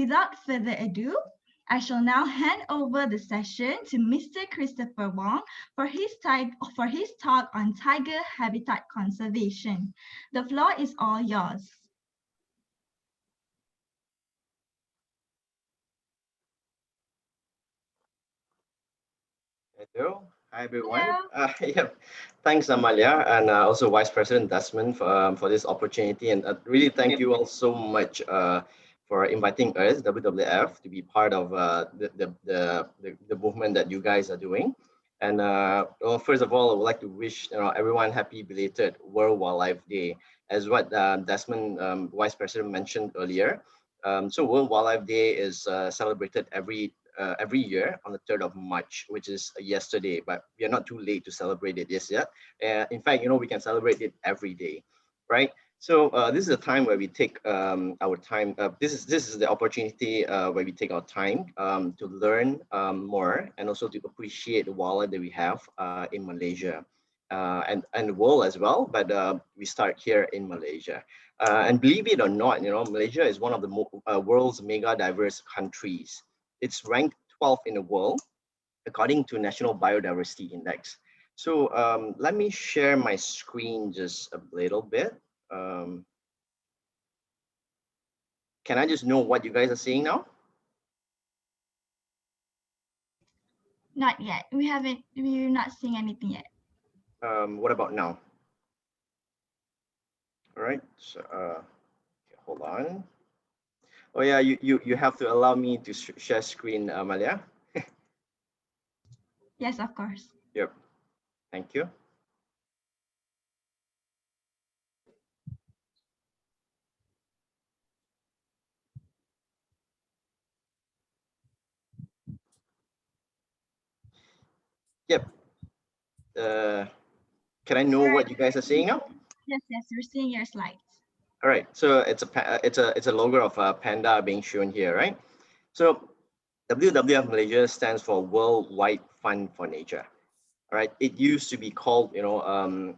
Without further ado, I shall now hand over the session to Mr. Christopher Wong for his talk on tiger habitat conservation. The floor is all yours. Hello, hi everyone. Hello. Yeah, thanks Amalia and also Vice President Desmond for this opportunity, and really thank you all so much for inviting us WWF to be part of the movement that you guys are doing. And well, first of all, I would like to wish everyone happy belated World Wildlife Day, as what Desmond Vice President mentioned earlier. So World Wildlife Day is celebrated every year on the 3rd of March, which is yesterday, but we are not too late to celebrate it just yet. In fact, we can celebrate it every day, right? So this is a time where we take our time. This is the opportunity where we take our time to learn more and also to appreciate the wildlife that we have in Malaysia and the world as well. But we start here in Malaysia. And believe it or not, Malaysia is one of the world's mega diverse countries. It's ranked 12th in the world according to National Biodiversity Index. So let me share my screen just a little bit. Can I just know what you guys are seeing now? Not yet. We're not seeing anything yet. What about now? All right, so okay, hold on. Oh yeah, you have to allow me to share screen, Amalia. Yes, of course. Yep, thank you. Yep. Can I know what you guys are seeing now? Yes, we're seeing your slides. All right, so it's a logo of a panda being shown here, right? So WWF Malaysia stands for Worldwide Fund for Nature. All right, it used to be called World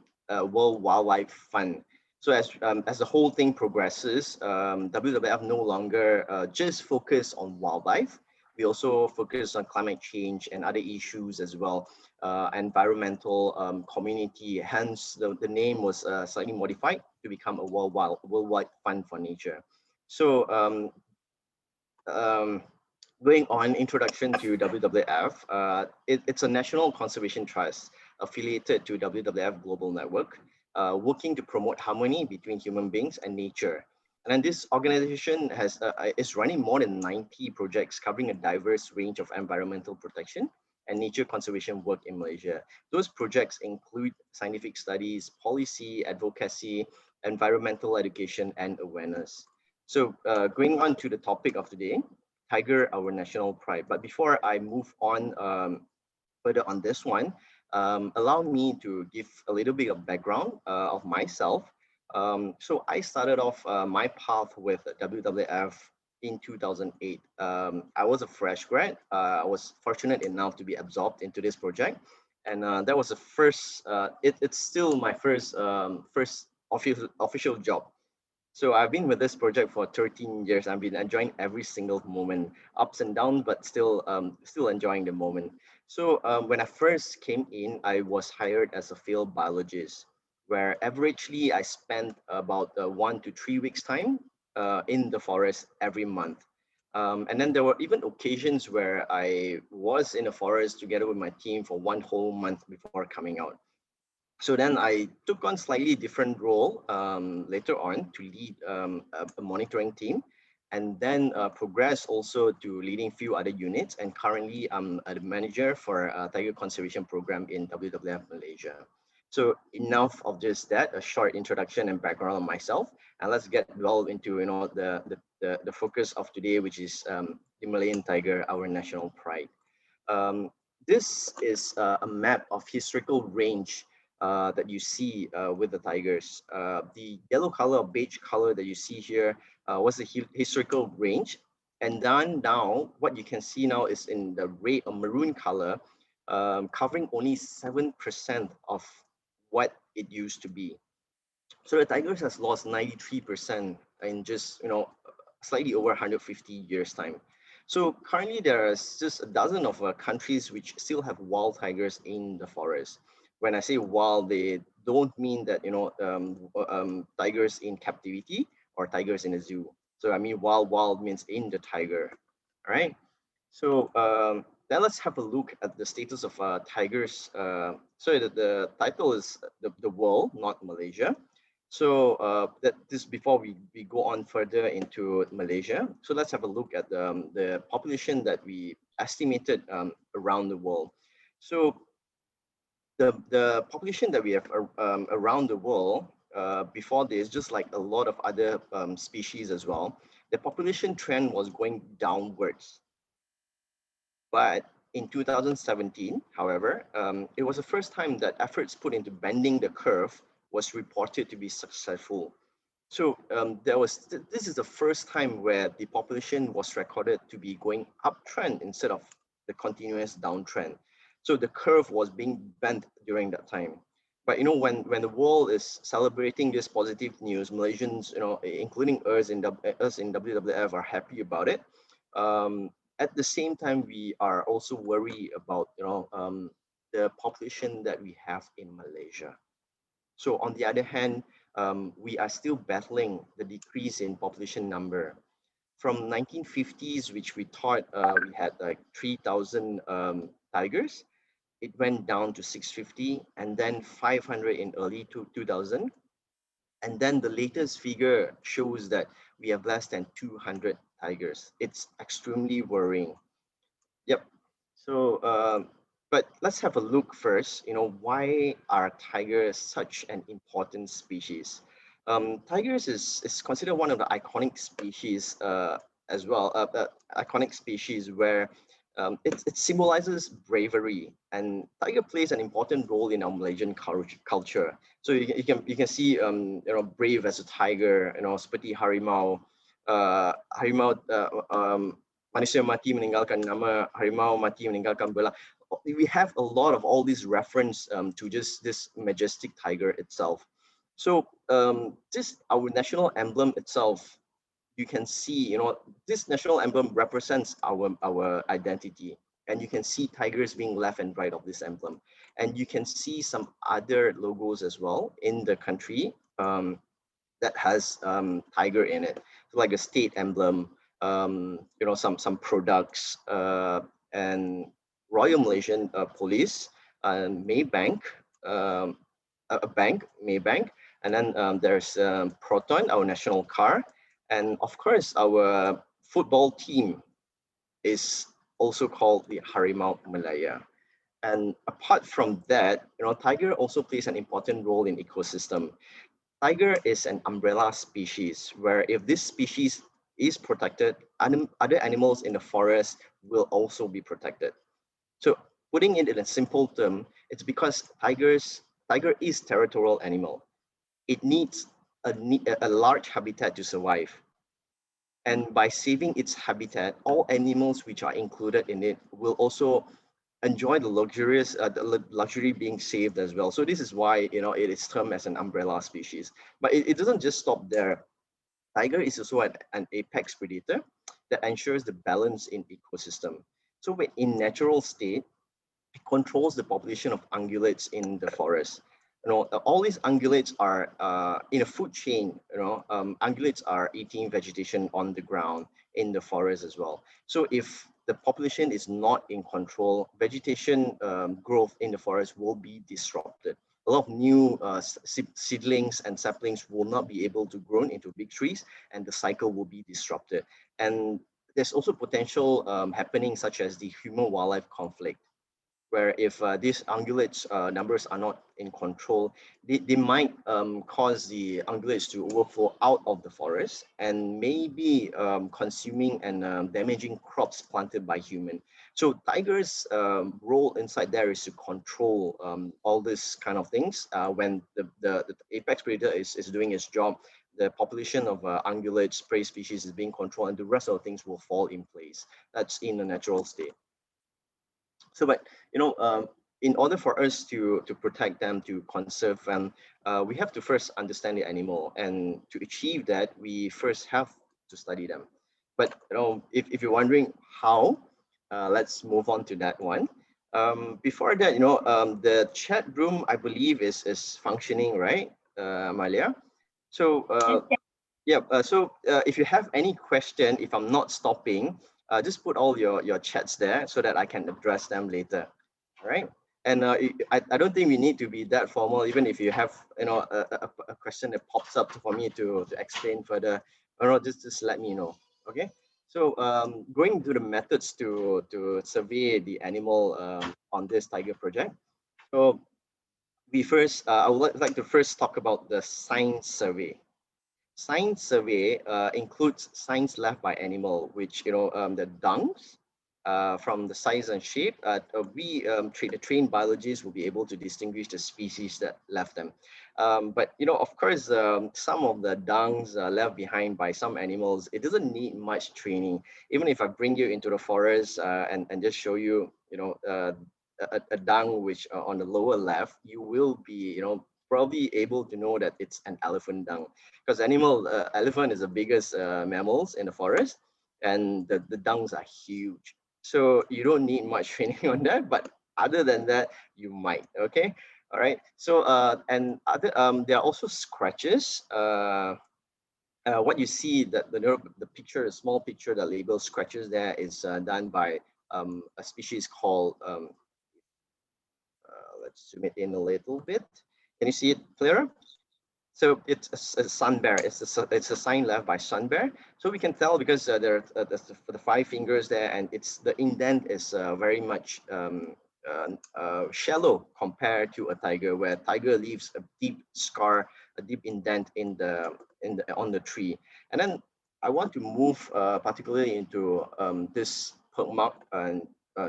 Wildlife Fund. So as the whole thing progresses, WWF no longer just focus on wildlife. We also focus on climate change and other issues as well, environmental, community. Hence, the name was slightly modified to become a worldwide fund for nature. So um, going on, introduction to WWF. It's a national conservation trust affiliated to WWF Global Network, working to promote harmony between human beings and nature. And then this organization is running more than 90 projects covering a diverse range of environmental protection and nature conservation work in Malaysia. Those projects include scientific studies, policy, advocacy, environmental education, and awareness. So going on to the topic of today, tiger, our national pride. But before I move on further on this one, allow me to give a little bit of background of myself. So I started off my path with WWF in 2008. I was a fresh grad. I was fortunate enough to be absorbed into this project. And that was the first, it's still my first official job. So I've been with this project for 13 years. I've been enjoying every single moment, ups and downs, but still enjoying the moment. So when I first came in, I was hired as a field biologist, where averagely I spent about 1 to 3 weeks time in the forest every month. And then there were even occasions where I was in the forest together with my team for one whole month before coming out. So then I took on slightly different role later on to lead a monitoring team, and then progress also to leading few other units. And currently I'm a manager for a tiger conservation program in WWF Malaysia. So enough of just that, a short introduction and background on myself, and let's get well into the focus of today, which is the Malayan tiger, our national pride. Um, this is a map of historical range that you see with the tigers. The yellow color or beige color that you see here was the historical range. And then now, what you can see now is in the red or maroon color, covering only 7% of what it used to be. So the tigers has lost 93% in just slightly over 150 years time. So currently there are just a dozen of countries which still have wild tigers in the forest. When I say wild, they don't mean that, tigers in captivity or tigers in a zoo. So I mean wild means in the tiger, all right? So then let's have a look at the status of tigers. So the title is the world, not Malaysia. So that this before we go on further into Malaysia. So let's have a look at the population that we estimated around the world. So the population that we have around the world before this, just like a lot of other species as well, the population trend was going downwards. But in 2017, however, it was the first time that efforts put into bending the curve was reported to be successful. So this is the first time where the population was recorded to be going uptrend instead of the continuous downtrend. So the curve was being bent during that time. But when the world is celebrating this positive news, Malaysians, including us in WWF, are happy about it. At the same time, we are also worried about the population that we have in Malaysia. So on the other hand, we are still battling the decrease in population number. From 1950s, which we thought we had like 3,000 tigers, it went down to 650 and then 500 in early 2000. And then the latest figure shows that we have less than 200 tigers. It's extremely worrying. Yep. So, but let's have a look first. Why are tigers such an important species? Tigers is considered one of the iconic species as well. Iconic species where it symbolizes bravery, and tiger plays an important role in our Malaysian culture. So you can see brave as a tiger, seperti harimau, harimau manusia mati meninggalkan nama, harimau mati meninggalkan belah. We have a lot of all these reference to just this majestic tiger itself. So this our national emblem itself, you can see, this national emblem represents our identity, and you can see tigers being left and right of this emblem, and you can see some other logos as well in the country that has tiger in it, so like a state emblem, some products, and Royal Malaysian Police, Maybank, um, a bank, Maybank, and then there's Proton, our national car, and of course our football team is also called the Harimau Malaya. And apart from that, tiger also plays an important role in ecosystem. Tiger is an umbrella species where if this species is protected, other animals in the forest will also be protected. So putting it in a simple term, it's because tiger is territorial animal. It needs a large habitat to survive. And by saving its habitat, all animals which are included in it will also enjoy the luxury being saved as well. So this is why it is termed as an umbrella species. But it doesn't just stop there. Tiger is also an apex predator that ensures the balance in ecosystem. So when in natural state, it controls the population of ungulates in the forest. All these ungulates are in a food chain. Ungulates are eating vegetation on the ground in the forest as well. So if the population is not in control, vegetation growth in the forest will be disrupted. A lot of new seedlings and saplings will not be able to grow into big trees, and the cycle will be disrupted. And there's also potential happening, such as the human-wildlife conflict, where if these ungulates numbers are not in control, they might cause the ungulates to overflow out of the forest and maybe consuming and damaging crops planted by human. So tigers' role inside there is to control all this kind of things. When the apex predator is doing its job, the population of ungulates, prey species, is being controlled, and the rest of the things will fall in place. That's in a natural state. So, but in order for us to protect them, to conserve them, we have to first understand the animal, and to achieve that, we first have to study them. But if you're wondering how, let's move on to that one. Before that, the chat room, I believe, is functioning, right, Amalia? So yeah, if you have any question, if I'm not stopping, just put all your chats there so that I can address them later. All right. And I don't think we need to be that formal. Even if you have a question that pops up for me to explain further, just let me know. Okay. So going to the methods to survey the animal on this tiger project. So we first I would like to first talk about the sign survey. Sign survey includes signs left by animal, which the dungs from the size and shape. We the trained biologists will be able to distinguish the species that left them. But of course, some of the dungs left behind by some animals, it doesn't need much training. Even if I bring you into the forest and just show you, a dung which on the lower left, you will be, probably able to know that it's an elephant dung, because elephant is the biggest mammals in the forest, and the dungs are huge. So you don't need much training on that, but other than that, you might. Okay, all right. So and other there are also scratches. What you see that the picture, the small picture that labels scratches there is done by a species called let's zoom it in a little bit. Can you see it clearer? So it's a sun bear. It's a sign left by sun bear. So we can tell because there are the five fingers there, and the indent is very much shallow compared to a tiger, where tiger leaves a deep scar, a deep indent in the on the tree. And then I want to move particularly into this perk mark and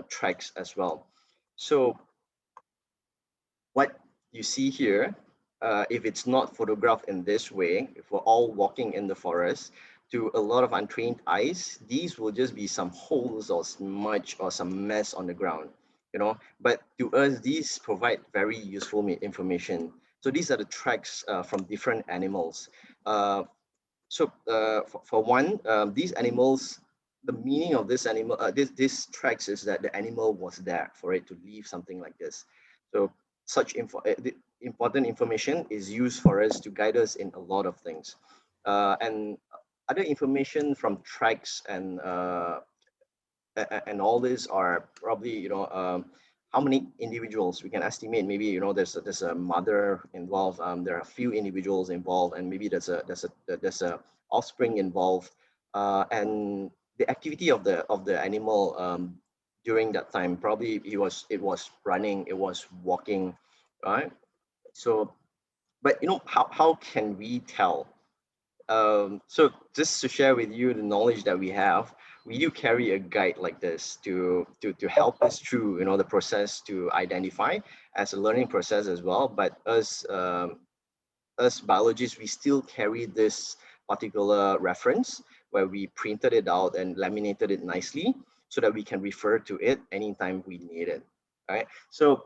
tracks as well. So what you see here, if it's not photographed in this way, if we're all walking in the forest, to a lot of untrained eyes, these will just be some holes or smudge or some mess on the ground, But to us, these provide very useful information. So these are the tracks from different animals. For one, these animals, the meaning of this animal, this tracks is that the animal was there for it to leave something like this. So such the important information is used for us to guide us in a lot of things. And other information from tracks and all these are probably how many individuals we can estimate. Maybe there's a mother involved, there are a few individuals involved, and maybe there's a offspring involved, and the activity of the animal during that time, probably it was running, it was walking, right? So but how can we tell? So just to share with you the knowledge that we have, we do carry a guide like this to help us through the process to identify as a learning process as well. But us biologists, we still carry this particular reference where we printed it out and laminated it nicely so that we can refer to it anytime we need it. Right. So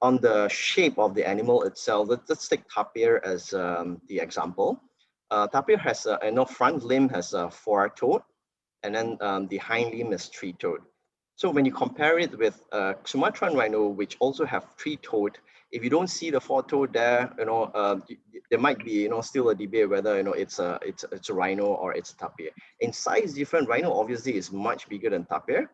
on the shape of the animal itself, let's take tapir as the example. Tapir has front limb has a four-toed, and then the hind limb is three-toed. So when you compare it with Sumatran rhino, which also have three-toed, if you don't see the four-toed there, there might be still a debate whether it's a rhino or it's a tapir. In size different, rhino obviously is much bigger than tapir,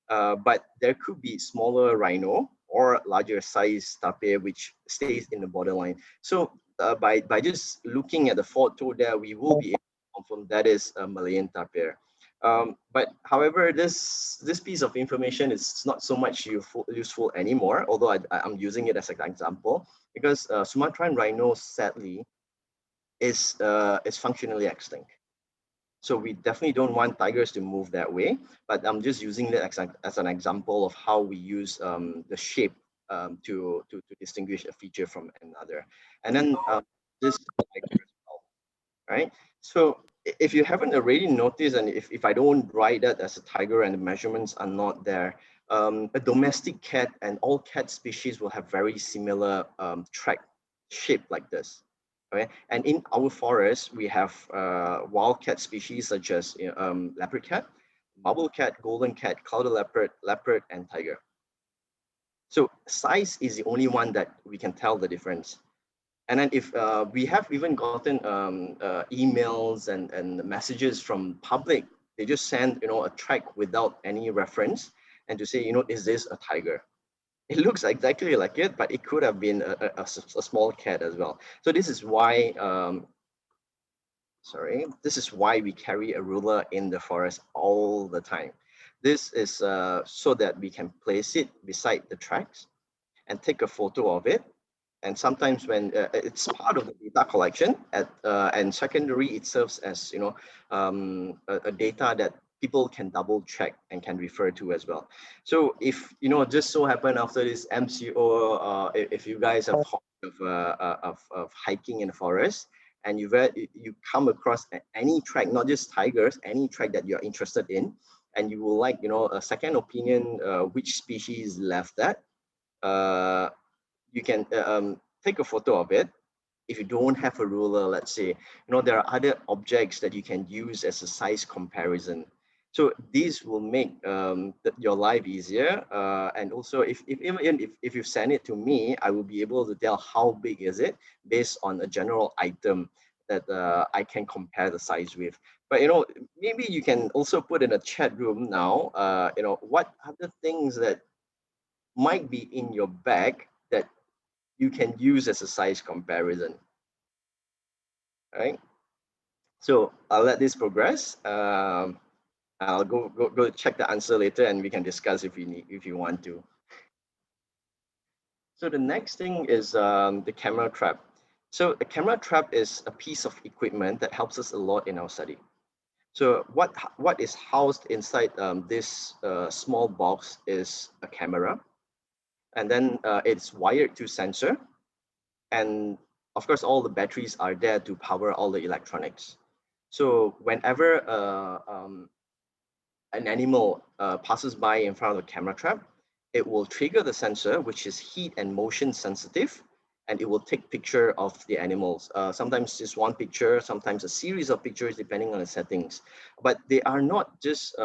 but there could be smaller rhino or larger size tapir which stays in the borderline. So by just looking at the four-toe there, we will be able to confirm that is a Malayan tapir. But however, this piece of information is not so much useful anymore, although I'm using it as an example, because Sumatran rhino sadly is functionally extinct. So we definitely don't want tigers to move that way, but I'm just using that as an example of how we use the shape to distinguish a feature from another. And then this tiger as well, right? So if you haven't already noticed, and if I don't write that as a tiger and the measurements are not there, a domestic cat and all cat species will have very similar track shape like this. Okay? And in our forest, we have wildcat species such as leopard cat, marble cat, golden cat, clouded leopard, and tiger. So size is the only one that we can tell the difference. And then if we have even gotten emails and messages from public, they just send a track without any reference and to say, is this a tiger? It looks exactly like it, but it could have been a small cat as well. So this is why this is why we carry a ruler in the forest all the time. This is so that we can place it beside the tracks and take a photo of it. And sometimes when it's part of the data collection and secondary, it serves as a data that people can double check and can refer to as well. So if just so happen after this MCO, if you guys have of hiking in the forest and you come across any track, not just tigers, any track that you're interested in, and you will like a second opinion, which species left that. You can take a photo of it. If you don't have a ruler, let's say, there are other objects that you can use as a size comparison. So these will make your life easier. And also, if you send it to me, I will be able to tell how big is it based on a general item that I can compare the size with. But maybe you can also put in a chat room now. What other things that might be in your bag that you can use as a size comparison, right? So I'll let this progress. I'll go check the answer later, and we can discuss if you want to. So the next thing is the camera trap. So a camera trap is a piece of equipment that helps us a lot in our study. So what is housed inside this small box is a camera, and then it's wired to sensor. And of course, all the batteries are there to power all the electronics. So whenever an animal passes by in front of the camera trap, it will trigger the sensor, which is heat and motion sensitive, and it will take picture of the animals. Sometimes just one picture, sometimes a series of pictures, depending on the settings. But they are not just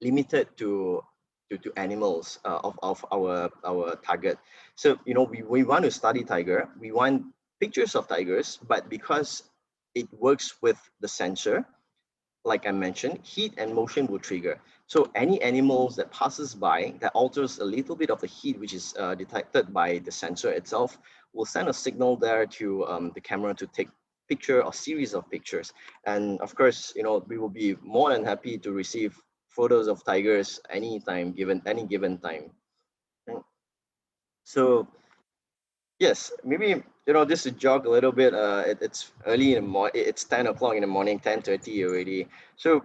limited to animals of our target. So we want to study tiger. We want pictures of tigers, but because it works with the sensor, like I mentioned, heat and motion will trigger. So any animals that passes by that alters a little bit of the heat, which is detected by the sensor itself, will send a signal there to the camera to take picture or series of pictures. And of course, we will be more than happy to receive photos of tigers anytime, given any given time. So yes, maybe just to jog a little bit. It's early in the morning. It's 10 o'clock in the morning, 10:30 already. So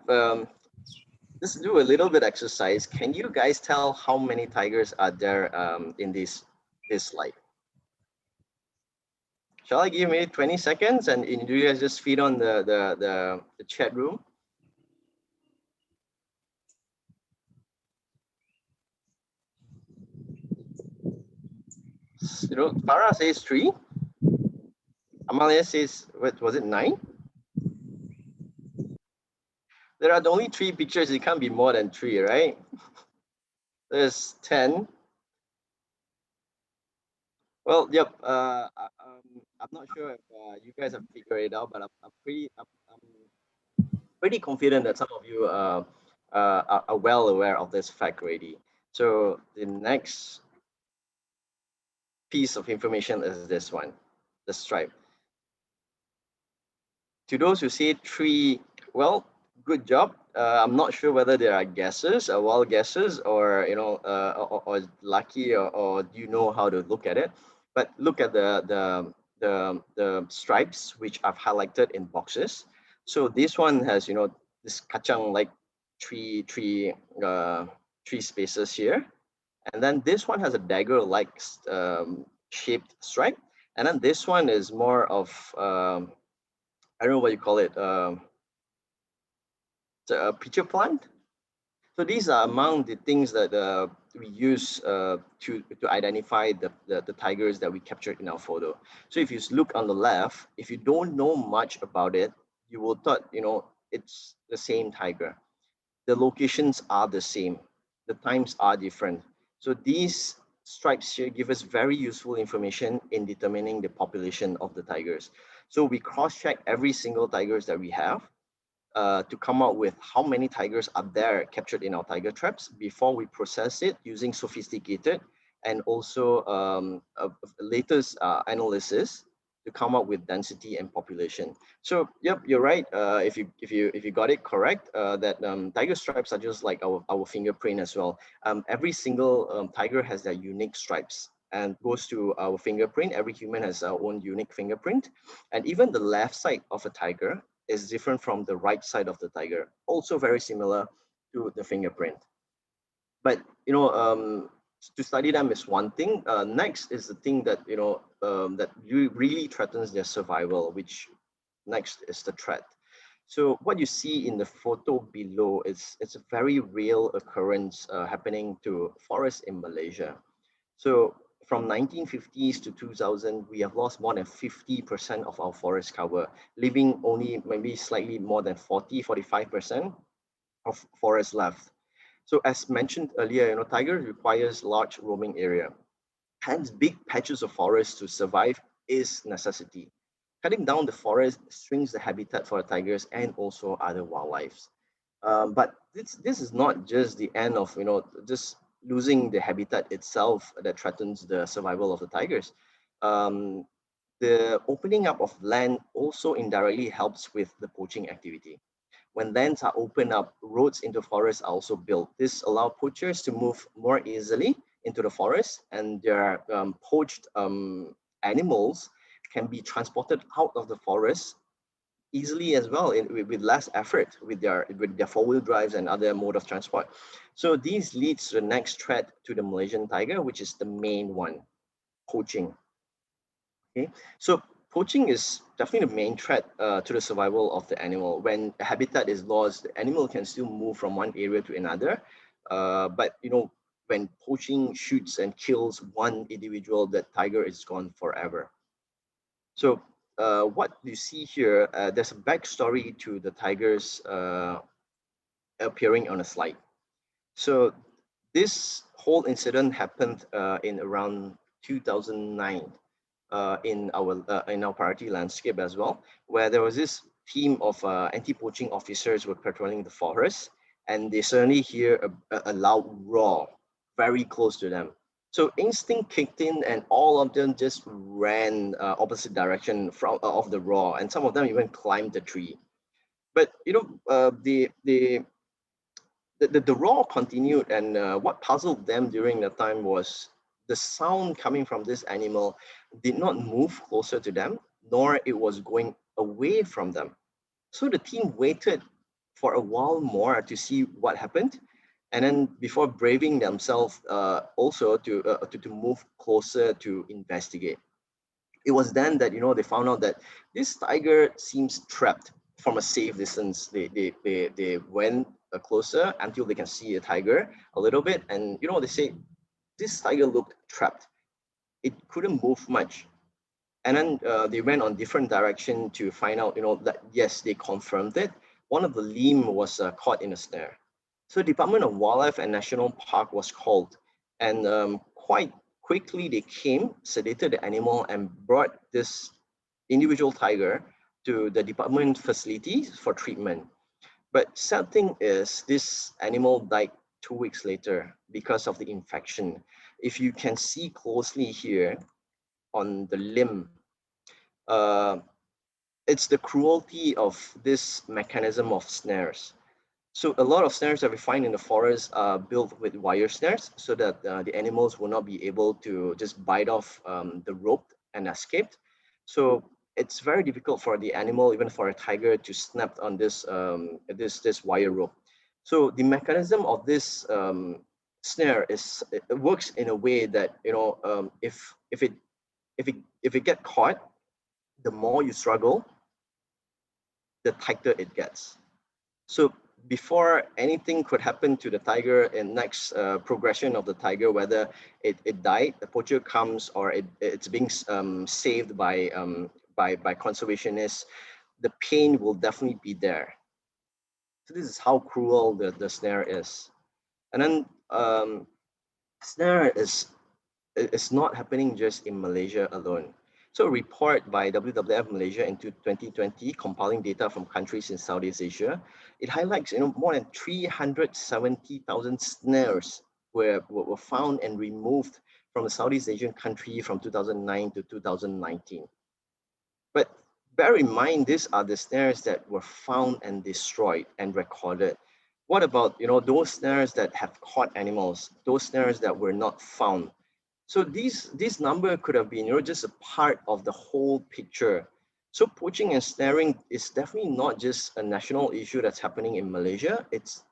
let's do a little bit exercise. Can you guys tell how many tigers are there in this slide? Shall I give maybe 20 seconds and you guys just feed on the chat room? Farah says 3. Amalia says, what was it, 9? There are only 3 pictures. It can't be more than 3, right? There's 10. Well, yep. I'm not sure if you guys have figured it out, but I'm pretty confident that some of you are well aware of this fact already. So the next piece of information is this one, the stripe. To those who say 3, well, good job. I'm not sure whether there are guesses, wild guesses, or or lucky, or do you know how to look at it? But look at the stripes which I've highlighted in boxes. So this one has this kacang like three spaces here, and then this one has a dagger like shaped stripe, and then this one is more of I don't know what you call it. It's a pitcher plant. So these are among the things that we use to identify the tigers that we captured in our photo. So if you look on the left, if you don't know much about it, you will thought, it's the same tiger. The locations are the same. The times are different. So these stripes here give us very useful information in determining the population of the tigers. So we cross-check every single tigers that we have to come up with how many tigers are there captured in our tiger traps before we process it using sophisticated and also latest analysis to come up with density and population. So yep, you're right. If you got it correct, that tiger stripes are just like our fingerprint as well. Every single tiger has their unique stripes and goes to our fingerprint. Every human has our own unique fingerprint, and even the left side of a tiger is different from the right side of the tiger, also very similar to the fingerprint. But to study them is one thing. Next is the thing that that really threatens their survival, which next is the threat. So what you see in the photo below is it's a very real occurrence happening to forests in Malaysia. So from 1950s to 2000, we have lost more than 50% of our forest cover, leaving only maybe slightly more than 45% of forest left. So as mentioned earlier, tiger requires large roaming area. Hence, big patches of forest to survive is necessity. Cutting down the forest shrinks the habitat for the tigers and also other wildlife. But this is not just the end of just losing the habitat itself that threatens the survival of the tigers. Um, the opening up of land also indirectly helps with the poaching activity. When lands are opened up, roads into forests are also built. This allows poachers to move more easily into the forest, and their poached animals can be transported out of the forest easily as well with less effort with their four-wheel drives and other mode of transport. So these leads to the next threat to the Malaysian tiger, which is the main one, poaching. Okay, so poaching is definitely the main threat to the survival of the animal. When a habitat is lost, the animal can still move from one area to another. But when poaching shoots and kills one individual, that tiger is gone forever. So what you see here, there's a backstory to the tigers appearing on a slide. So this whole incident happened in around 2009 in our priority landscape as well, where there was this team of anti-poaching officers were patrolling the forest, and they suddenly hear a loud roar very close to them. So instinct kicked in, and all of them just ran opposite direction from of the roar, and some of them even climbed the tree. But the roar continued, and what puzzled them during the time was the sound coming from this animal did not move closer to them, nor it was going away from them. So the team waited for a while more to see what happened, and then before braving themselves also to move closer to investigate. It was then that they found out that this tiger seems trapped from a safe distance. They went closer until they can see a tiger a little bit, and they say this tiger looked trapped. It couldn't move much, and then they went on different direction to find out that yes, they confirmed it. One of the limb was caught in a snare. So Department of Wildlife and National Park was called, and quite quickly they came, sedated the animal, and brought this individual tiger to the department facilities for treatment. But sad thing is, this animal died 2 weeks later because of the infection. If you can see closely here on the limb, uh, it's the cruelty of this mechanism of snares. So a lot of snares that we find in the forest are built with wire snares so that the animals will not be able to just bite off the rope and escape. So it's very difficult for the animal, even for a tiger, to snap on this wire rope. So the mechanism of this snare it works in a way that if it get caught, the more you struggle, the tighter it gets. So before anything could happen to the tiger in next progression of the tiger, whether it died, the poacher comes, or it's being saved by conservationists, the pain will definitely be there. So this is how cruel the snare is. And then snare is not happening just in Malaysia alone. So a report by WWF Malaysia into 2020, compiling data from countries in Southeast Asia, it highlights more than 370,000 snares were found and removed from a Southeast Asian country from 2009 to 2019. But bear in mind, these are the snares that were found and destroyed and recorded. What about those snares that have caught animals, those snares that were not found? So these number could have been just a part of the whole picture. So poaching and snaring is definitely not just a national issue that's happening in Malaysia. It's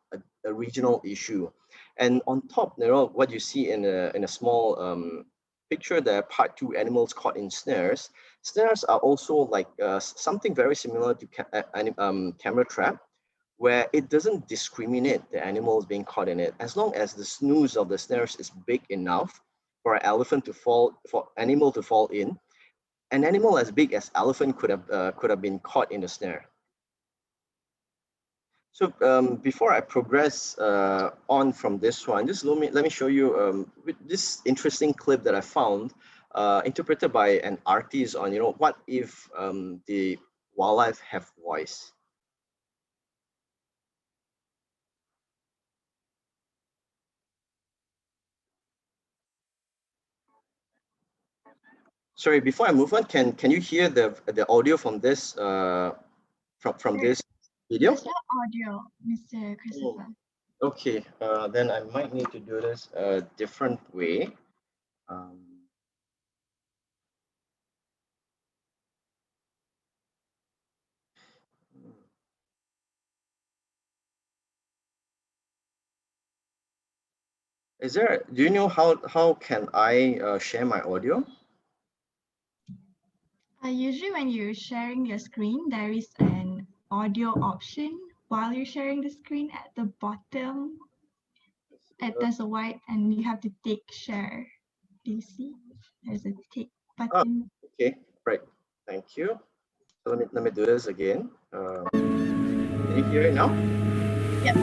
a regional issue. And on top, what you see in a small picture there, part 2, animals caught in snares. Snares are also like something very similar to camera trap, where it doesn't discriminate the animals being caught in it. As long as the snooze of the snares is big enough for animal to fall in, an animal as big as elephant could have been caught in the snare. So before I progress on from this one, just let me show you this interesting clip that I found, interpreted by an artist on what if the wildlife have voice. Sorry, before I move on, can you hear the audio from this from this video? There's no audio, Mr. Christopher. Okay, then I might need to do this a different way. Do you know how can I share my audio? Usually when you're sharing your screen, there is an audio option while you're sharing the screen at the bottom. There's a white and you have to tick share. Do you see? There's a tick button. Okay, right. Thank you. So let me do this again. Can you hear it now? Yep.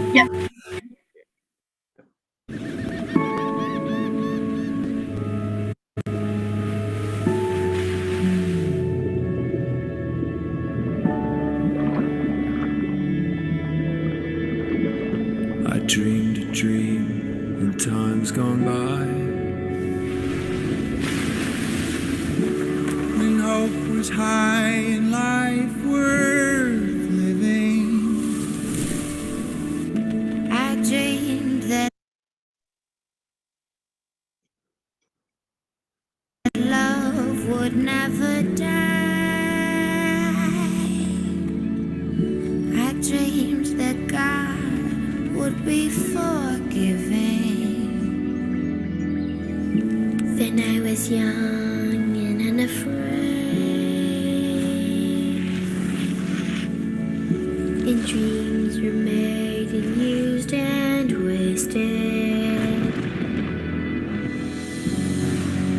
I dreamed a dream in times gone by, when hope was high and life worth living. I dreamed that love would never die. I dreamed that God would be forgiving. Then I was young and unafraid, and dreams were made and used and wasted.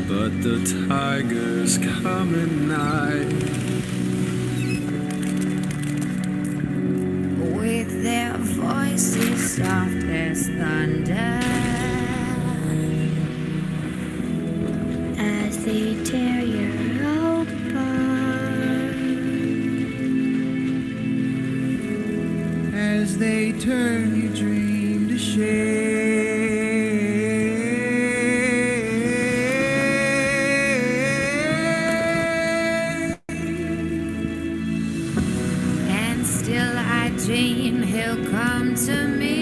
But the tigers come at night, with their voices soft as thunder, as they tear your hope apart, as they turn your dream to shade. And still I dream he'll come to me,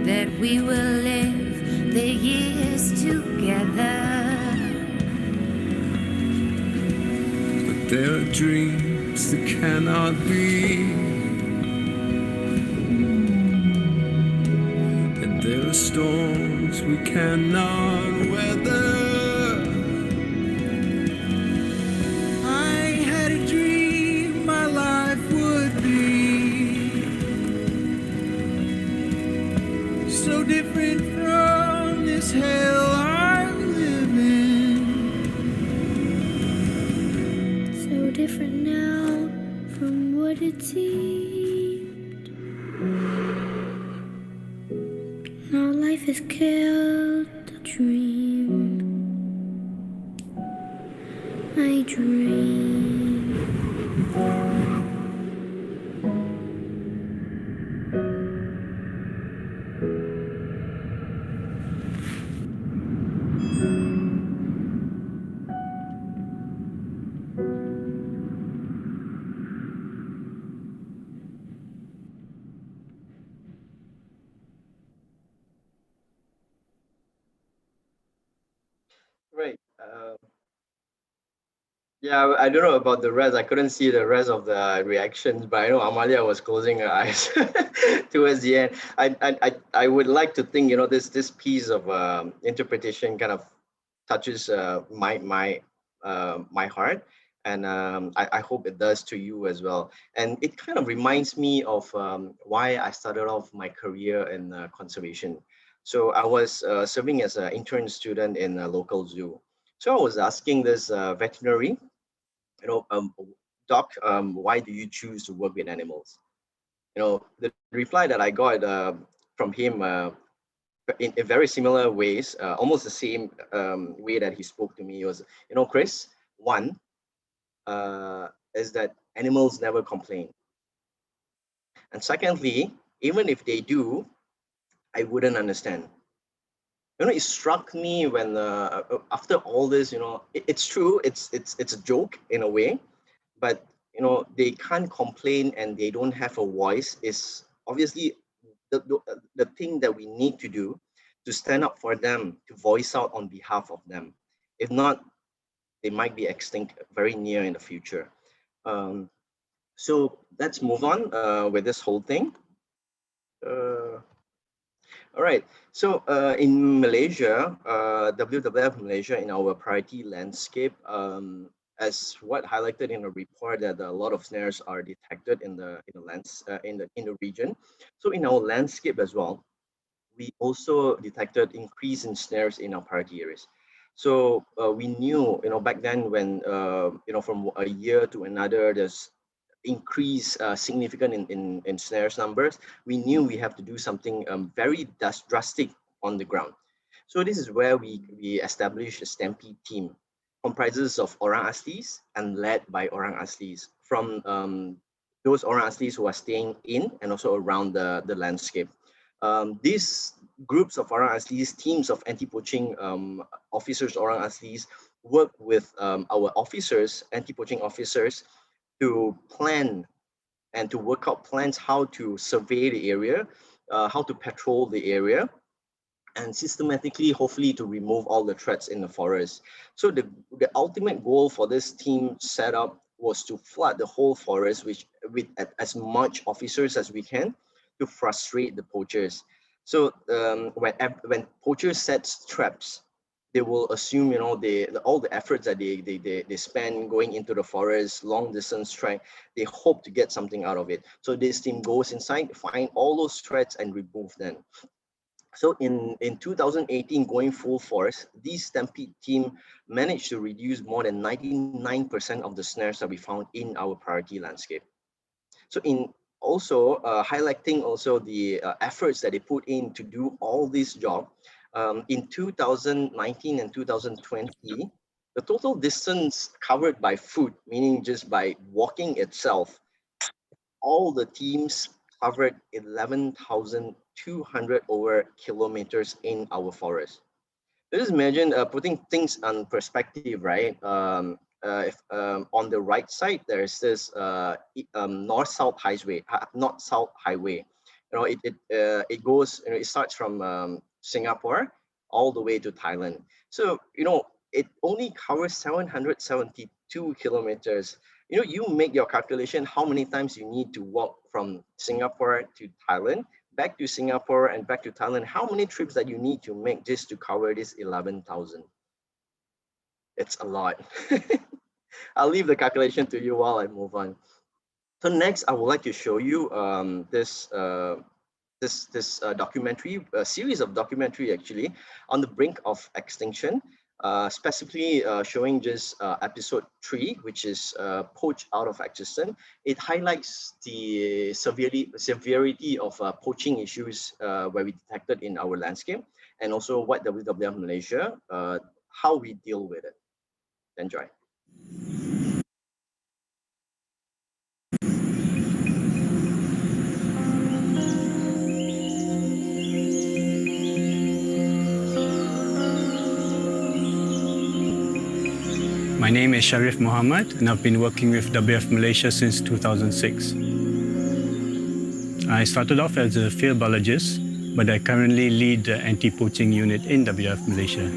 that we will live the years together. But there are dreams that cannot be, and there are storms we cannot weather. I had a dream my life would so different from this hell I'm living. So different now from what it seemed. Now life has killed the dream. My dream. Right. Yeah, I don't know about the rest. I couldn't see the rest of the reactions, but I know Amalia was closing her eyes towards the end. I would like to think, this piece of interpretation kind of touches my heart, and I hope it does to you as well. And it kind of reminds me of why I started off my career in conservation. So I was serving as an intern student in a local zoo. So I was asking this veterinary, you know, um, doc, why do you choose to work with animals? The reply that I got from him in very similar ways, almost the same way that he spoke to me was, Chris, one is that animals never complain. And secondly, even if they do, I wouldn't understand. It struck me when after all this, it's true, it's a joke in a way, but they can't complain and they don't have a voice is obviously the thing that we need to do to stand up for them, to voice out on behalf of them. If not, they might be extinct very near in the future. So let's move on with this whole thing. uh, all right. So in Malaysia, WWF Malaysia, in our priority landscape, as what highlighted in a report that a lot of snares are detected in the region. So in our landscape as well, we also detected increase in snares in our priority areas. So we knew, back then when from a year to another, there's increase significant in snares numbers. We knew we have to do something very drastic on the ground. So this is where we established a Stampede team, comprises of orang aslis and led by orang aslis from those orang aslis who are staying in and also around the landscape. These groups of orang aslis, teams of anti-poaching officers, orang aslis, work with our officers, anti-poaching officers, to plan and to work out plans how to survey the area, how to patrol the area, and systematically, hopefully, to remove all the threats in the forest. So the ultimate goal for this team setup was to flood the whole forest with as much officers as we can to frustrate the poachers. So when poachers set traps, they will assume, all the efforts that they spend going into the forest, long distance trek, they hope to get something out of it. So this team goes inside, find all those threats and remove them. So in 2018, going full force, this Stampede team managed to reduce more than 99% of the snares that we found in our priority landscape. So in also highlighting also the efforts that they put in to do all this job, in 2019 and 2020, the total distance covered by foot, meaning just by walking itself, all the teams covered 11,200 over kilometers in our forest. Just imagine putting things on perspective, right? If on the right side there's this north-south highway, north-south highway. It goes. It starts from Singapore all the way to Thailand. So it only covers 772 kilometers. You make your calculation how many times you need to walk from Singapore to Thailand, back to Singapore and back to Thailand, how many trips that you need to make just to cover this 11,000? It's a lot. I'll leave the calculation to you while I move on. So next, I would like to show you this this documentary, a series of documentary actually, on the brink of extinction, specifically showing just episode 3, which is Poach Out of Existence. It highlights the severity of poaching issues where we detected in our landscape, and also what WWF Malaysia, how we deal with it. Enjoy. My name is Sharif Muhammad, and I've been working with WWF Malaysia since 2006. I started off as a field biologist, but I currently lead the anti-poaching unit in WWF Malaysia.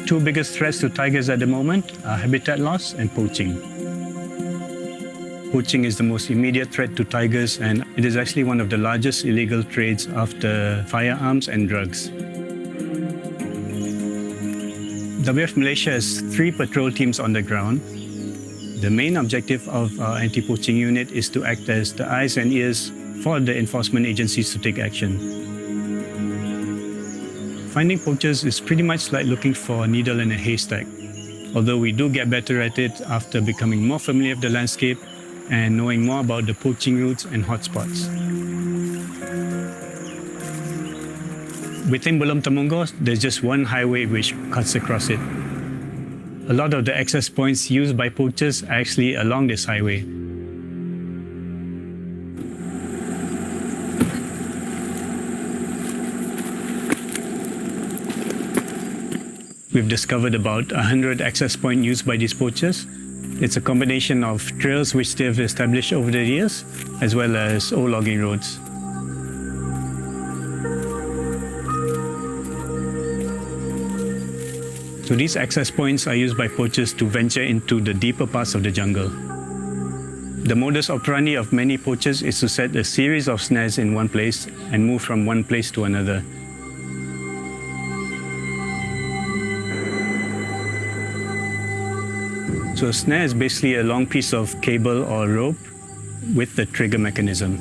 Two biggest threats to tigers at the moment are habitat loss and poaching. Poaching is the most immediate threat to tigers, and it is actually one of the largest illegal trades after firearms and drugs. WWF Malaysia has 3 patrol teams on the ground. The main objective of our anti-poaching unit is to act as the eyes and ears for the enforcement agencies to take action. Finding poachers is pretty much like looking for a needle in a haystack, although we do get better at it after becoming more familiar with the landscape and knowing more about the poaching routes and hotspots. Within Belum Temenggor, there's just one highway which cuts across it. A lot of the access points used by poachers are actually along this highway. We've discovered about 100 access points used by these poachers. It's a combination of trails which they have established over the years, as well as old logging roads. So these access points are used by poachers to venture into the deeper parts of the jungle. The modus operandi of many poachers is to set a series of snares in one place and move from one place to another. So a snare is basically a long piece of cable or rope with the trigger mechanism.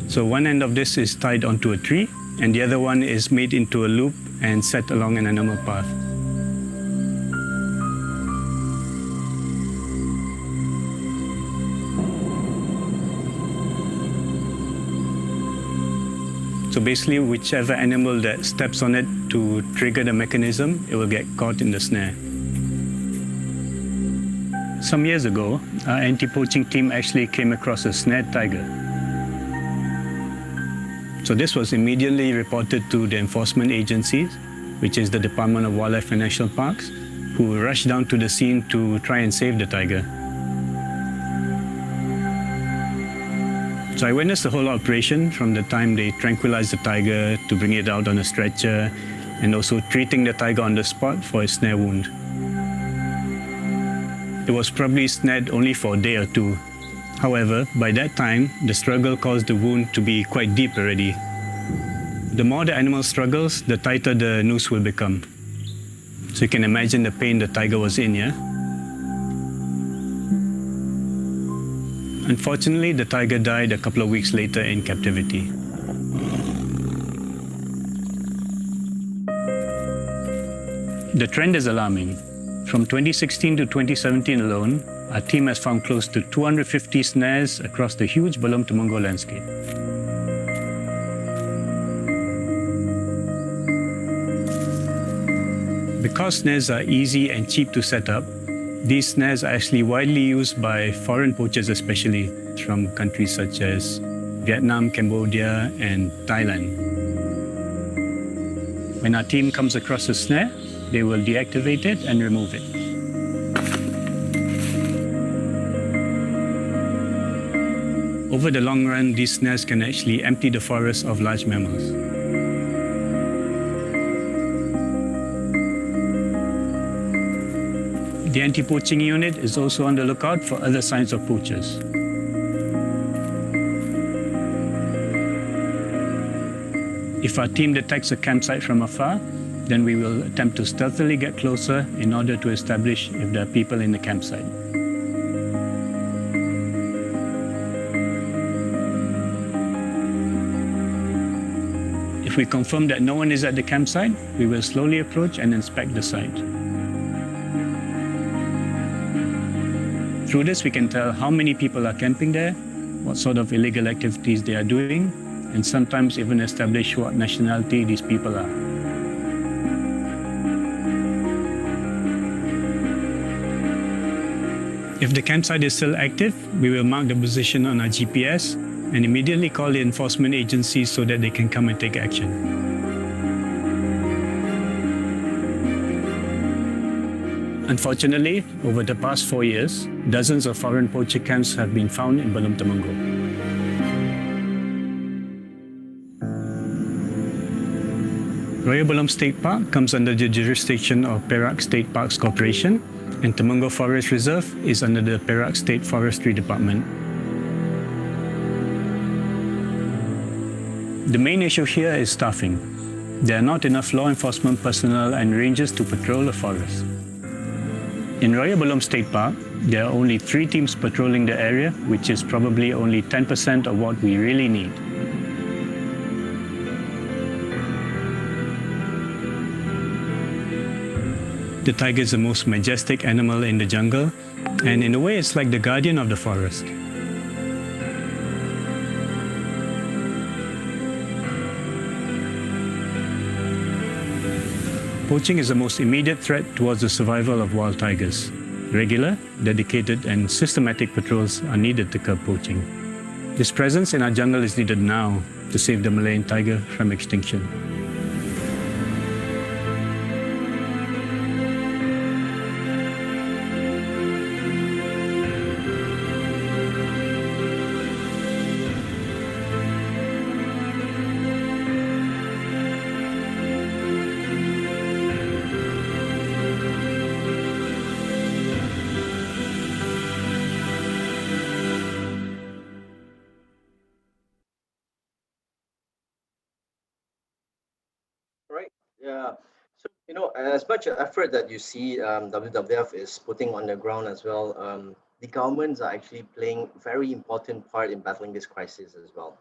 So one end of this is tied onto a tree, and the other one is made into a loop and set along an animal path. So basically, whichever animal that steps on it to trigger the mechanism, it will get caught in the snare. Some years ago, our anti-poaching team actually came across a snared tiger. So this was immediately reported to the enforcement agencies, which is the Department of Wildlife and National Parks, who rushed down to the scene to try and save the tiger. So I witnessed the whole operation from the time they tranquilized the tiger to bring it out on a stretcher, and also treating the tiger on the spot for a snare wound. It was probably snared only for a day or two. However, by that time, the struggle caused the wound to be quite deep already. The more the animal struggles, the tighter the noose will become. So you can imagine the pain the tiger was in, yeah? Unfortunately, the tiger died a couple of weeks later in captivity. The trend is alarming. From 2016 to 2017 alone, our team has found close to 250 snares across the huge Belum Temenggor landscape. Because snares are easy and cheap to set up, these snares are actually widely used by foreign poachers, especially from countries such as Vietnam, Cambodia, and Thailand. When our team comes across a snare, they will deactivate it and remove it. Over the long run, these snares can actually empty the forest of large mammals. The anti-poaching unit is also on the lookout for other signs of poachers. If our team detects a campsite from afar, then we will attempt to stealthily get closer in order to establish if there are people in the campsite. If we confirm that no one is at the campsite, we will slowly approach and inspect the site. Through this, we can tell how many people are camping there, what sort of illegal activities they are doing, and sometimes even establish what nationality these people are. If the campsite is still active, we will mark the position on our GPS and immediately call the enforcement agencies so that they can come and take action. Unfortunately, over the past 4 years, dozens of foreign poacher camps have been found in Belum Temenggong. Royal Belum State Park comes under the jurisdiction of Perak State Parks Corporation, and Temenggong Forest Reserve is under the Perak State Forestry Department. The main issue here is staffing. There are not enough law enforcement personnel and rangers to patrol the forest. In Royal Belum State Park, there are only 3 teams patrolling the area, which is probably only 10% of what we really need. The tiger is the most majestic animal in the jungle, and in a way it's like the guardian of the forest. Poaching is the most immediate threat towards the survival of wild tigers. Regular, dedicated, and systematic patrols are needed to curb poaching. This presence in our jungle is needed now to save the Malayan tiger from extinction. Right. Yeah. So, as much effort that you see WWF is putting on the ground as well, the governments are actually playing a very important part in battling this crisis as well.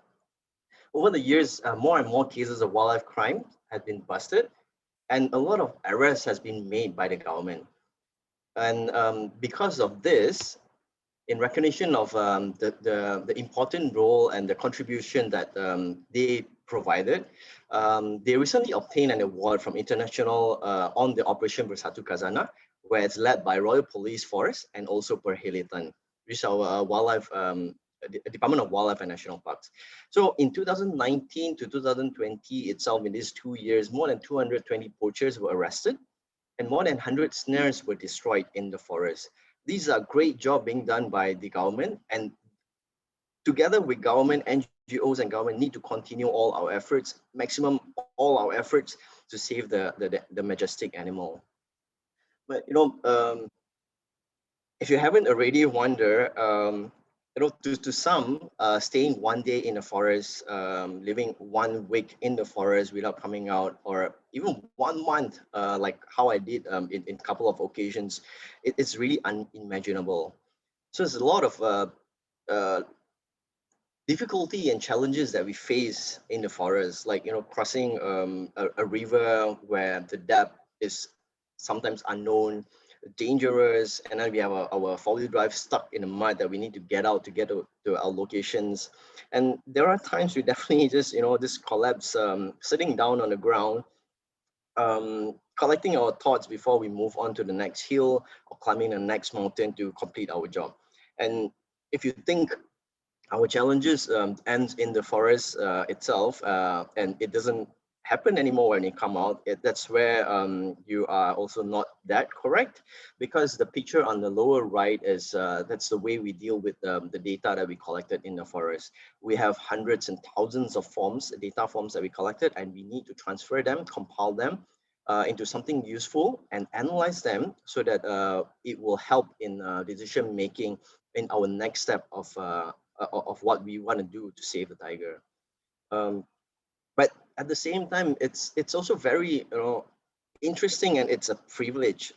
Over the years, more and more cases of wildlife crime have been busted, and a lot of arrests has been made by the government. And because of this, in recognition of the important role and the contribution that they provided, they recently obtained an award from International on the Operation Bersatu Khazanah, where it's led by Royal Police Force and also Perhelatan, which is our Department of Wildlife and National Parks. So in 2019 to 2020 itself, in these 2 years, more than 220 poachers were arrested and more than 100 snares were destroyed in the forest. These are great job being done by the government, and together with government, NGOs and government need to continue all our efforts, maximum all our efforts to save the majestic animal. But if you haven't already wondered, to some, staying one day in the forest, living 1 week in the forest without coming out, or even 1 month, like how I did in a couple of occasions, it's really unimaginable. So there's a lot of difficulty and challenges that we face in the forest, like crossing a river where the depth is sometimes unknown, dangerous, and then we have our 4-wheel drive stuck in the mud that we need to get out to get to our locations. And there are times we definitely just collapse, sitting down on the ground, collecting our thoughts before we move on to the next hill or climbing the next mountain to complete our job. And if you think our challenges ends in the forest itself, and it doesn't happen anymore when you come out, that's where you are also not that correct, because the picture on the lower right is that's the way we deal with the data that we collected in the forest. We have hundreds and thousands of forms, data forms that we collected, and we need to transfer them, compile them into something useful and analyze them so that it will help in decision making in our next step of what we want to do to save the tiger. But at the same time, it's also very, interesting, and it's a privilege.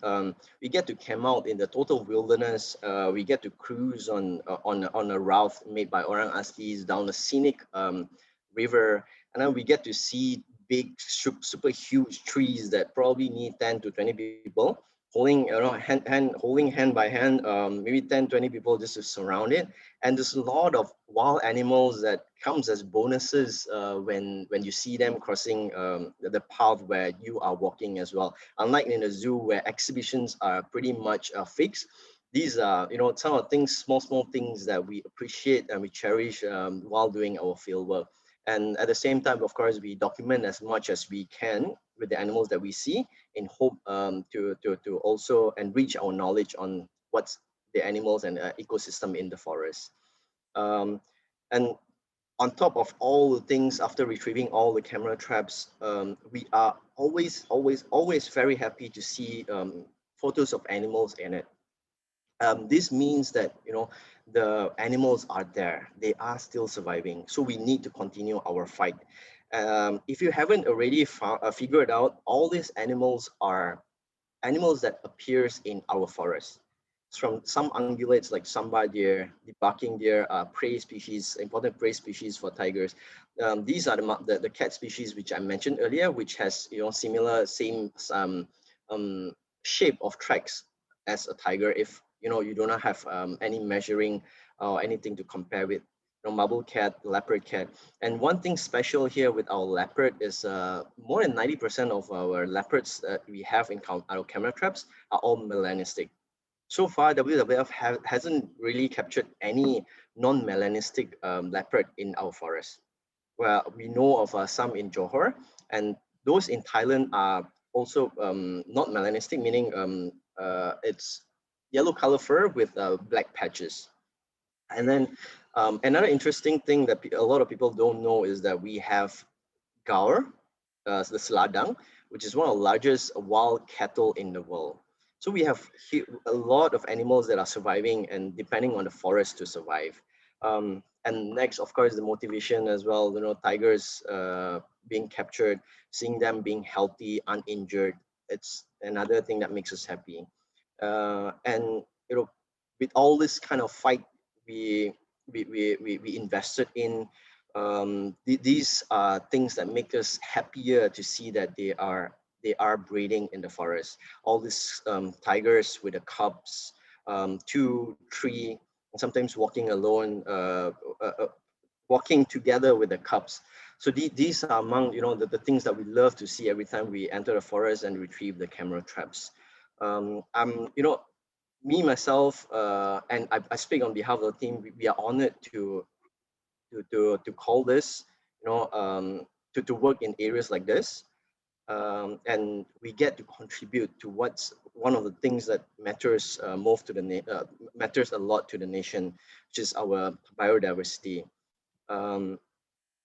We get to camp out in the total wilderness. We get to cruise on a route made by orang aslis down a scenic river, and then we get to see big, super huge trees that probably need 10 to 20 people holding, holding hand by hand, maybe 10, 20 people just to surround it. And there's a lot of wild animals that comes as bonuses when you see them crossing the path where you are walking as well. Unlike in a zoo where exhibitions are pretty much fixed, these are, some of the things, small things that we appreciate and we cherish while doing our field work. And at the same time, of course, we document as much as we can with the animals that we see, in hope to also enrich our knowledge on what's the animals and ecosystem in the forest. And on top of all the things, after retrieving all the camera traps, we are always very happy to see photos of animals in it. This means that, the animals are there, they are still surviving, so we need to continue our fight. If you haven't already figured out, all these animals are animals that appears in our forest. From some ungulates like sambar deer, the barking deer are prey species, important prey species for tigers. These are the cat species which I mentioned earlier, which has, similar same shape of tracks as a tiger. If you do not have any measuring or anything to compare with, marble cat, leopard cat. And one thing special here with our leopard is more than 90% of our leopards that we have in our camera traps are all melanistic. So far, WWF hasn't really captured any non-melanistic leopard in our forest. Well, we know of some in Johor, and those in Thailand are also not melanistic, meaning it's yellow color fur with black patches. And then another interesting thing that a lot of people don't know is that we have gaur, the seladang, which is one of the largest wild cattle in the world. So we have a lot of animals that are surviving and depending on the forest to survive. And next, of course, the motivation as well, tigers being captured, seeing them being healthy, uninjured. It's another thing that makes us happy. And, with all this kind of fight we invested in, these are things that make us happier to see that they are breeding in the forest. All these tigers with the cubs, 2, 3, and sometimes walking alone, walking together with the cubs. So these are among the things that we love to see every time we enter the forest and retrieve the camera traps. Me myself, and I speak on behalf of the team. We are honored to call this, to work in areas like this. And we get to contribute to what's one of the things that matters most to matters a lot to the nation, which is our biodiversity.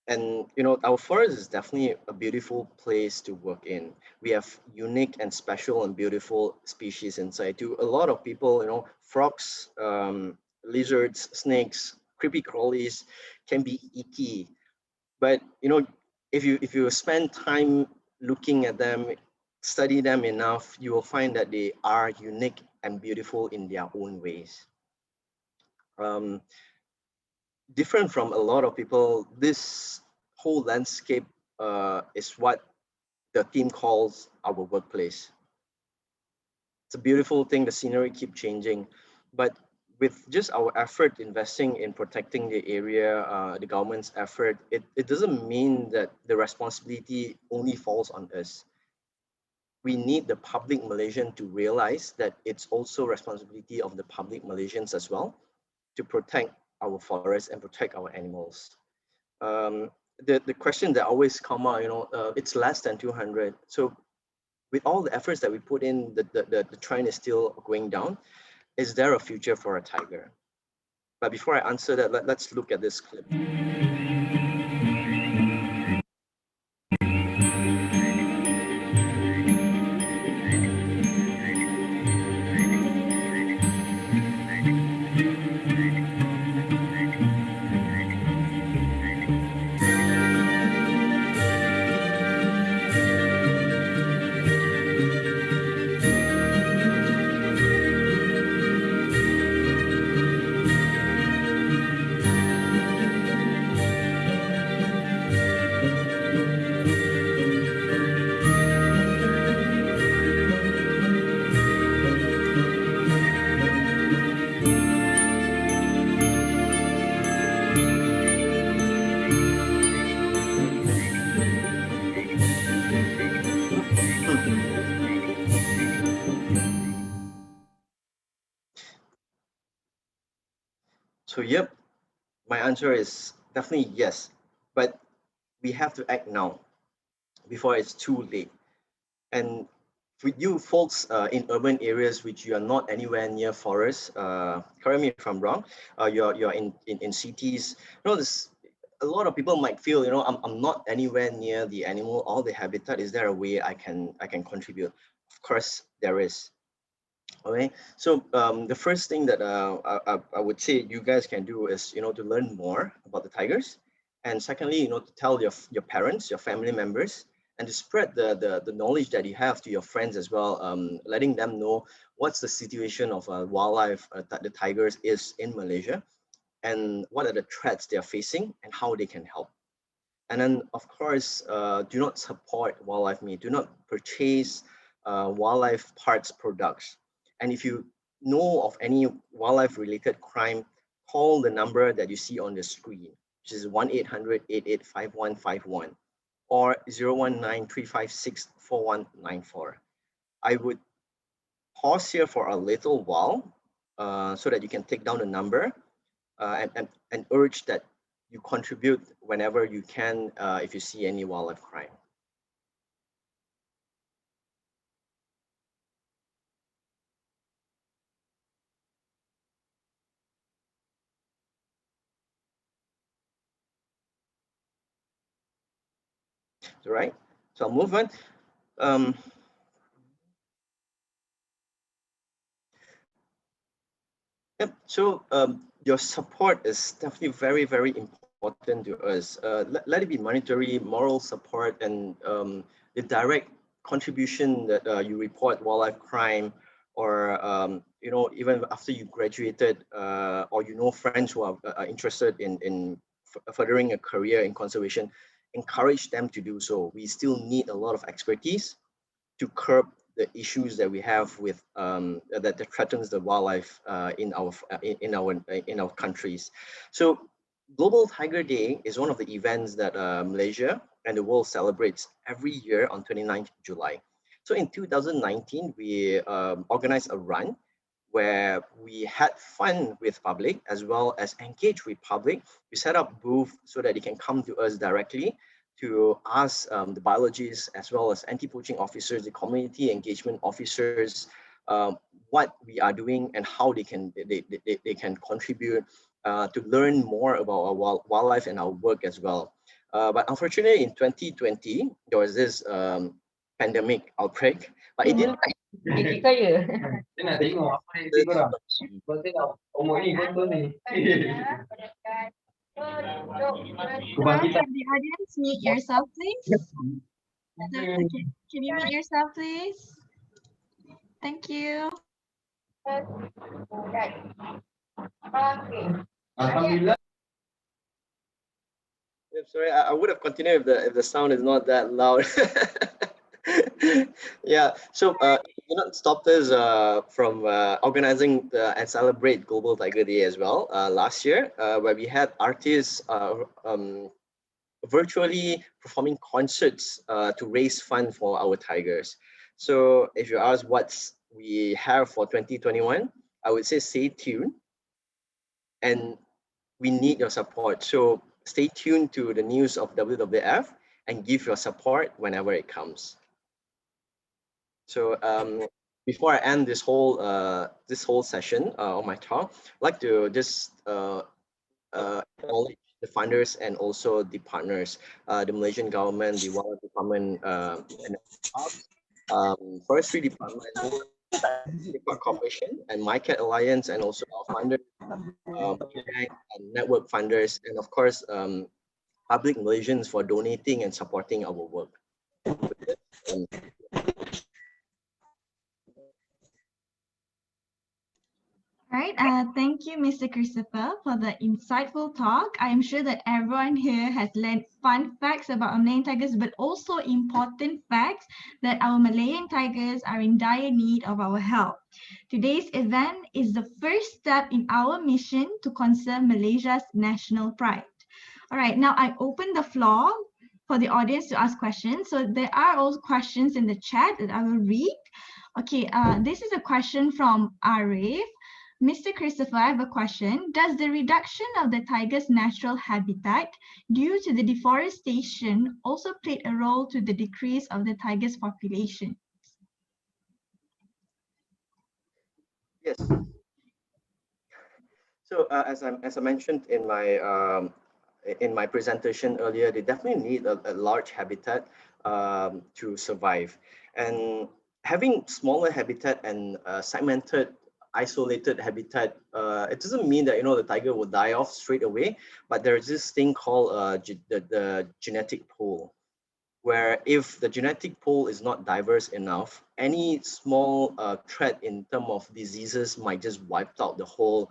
And our forest is definitely a beautiful place to work in. We have unique and special and beautiful species inside. To a lot of people, frogs, lizards, snakes, creepy crawlies can be icky, but if you spend time looking at them, study them enough, you will find that they are unique and beautiful in their own ways. Different from a lot of people, this whole landscape is what the team calls our workplace. It's a beautiful thing, the scenery keep changing, but with just our effort investing in protecting the area, the government's effort, it doesn't mean that the responsibility only falls on us. We need the public Malaysian to realize that it's also responsibility of the public Malaysians as well to protect our forests and protect our animals. The question that always come out, it's less than 200. So with all the efforts that we put in, the trend is still going down. Is there a future for a tiger? But before I answer that, let's look at this clip. So yep, my answer is definitely yes, but we have to act now before it's too late. And for you folks in urban areas which you are not anywhere near forests, correct me if I'm wrong, you're in cities, this a lot of people might feel, I'm not anywhere near the animal or the habitat. Is there a way I can contribute? Of course there is. Okay, so the first thing that I would say you guys can do is, to learn more about the tigers, and secondly, to tell your parents, your family members, and to spread the knowledge that you have to your friends as well, letting them know what's the situation of wildlife that the tigers is in Malaysia, and what are the threats they are facing and how they can help. And then, of course, do not support wildlife meat. Do not purchase wildlife parts products. And if you know of any wildlife-related crime, call the number that you see on the screen, which is 1-800-885151 or 019-356-4194. I would pause here for a little while so that you can take down the number and urge that you contribute whenever you can if you see any wildlife crime. All right, so I'll move on. Yep. So your support is definitely very, very important to us. Let it be monetary, moral support, and the direct contribution that you report wildlife crime, or even after you graduated, or friends who are interested in furthering a career in conservation, encourage them to do so. We still need a lot of expertise to curb the issues that we have with that threatens the wildlife in our countries. So Global Tiger Day is one of the events that Malaysia and the world celebrates every year on 29th July. So in 2019, we organized a run where we had fun with public as well as engage with public. We set up booth so that they can come to us directly to ask the biologists as well as anti-poaching officers, the community engagement officers, what we are doing and how they can contribute to learn more about our wildlife and our work as well. But unfortunately, in 2020, there was this pandemic outbreak, but it didn't. Gigi saya. Saya nak tengok apa yang dia korang. Sebab saya nak umur ni betul ni. Can the audience mute yourself, please? Okay. Can you mute yourself, please? Thank you. Alhamdulillah. Sorry, I would have continued if the sound is not that loud. Yeah, so it did not stop us from organizing and celebrate Global Tiger Day as well last year, where we had artists virtually performing concerts to raise funds for our tigers. So if you ask what we have for 2021, I would say stay tuned, and we need your support. So stay tuned to the news of WWF and give your support whenever it comes. So before I end this whole session on my talk, I'd like to just acknowledge the funders and also the partners, the Malaysian government, the Wildlife Department, and Forestry Department, Corporation, and MyCat Alliance, and also our funders, and network funders, and of course, public Malaysians for donating and supporting our work. All right, thank you, Mr. Christopher, for the insightful talk. I am sure that everyone here has learned fun facts about our Malayan tigers, but also important facts that our Malayan tigers are in dire need of our help. Today's event is the first step in our mission to conserve Malaysia's national pride. All right, now I open the floor for the audience to ask questions. So there are also questions in the chat that I will read. Okay, this is a question from Arif. Mr. Christopher, I have a question. Does the reduction of the tiger's natural habitat due to the deforestation also played a role to the decrease of the tiger's population? Yes. So as I mentioned in my presentation earlier, they definitely need a large habitat to survive, and having smaller habitat and segmented, isolated habitat, it doesn't mean that the tiger will die off straight away, but there's this thing called the genetic pool, where if the genetic pool is not diverse enough, any small threat in terms of diseases might just wipe out the whole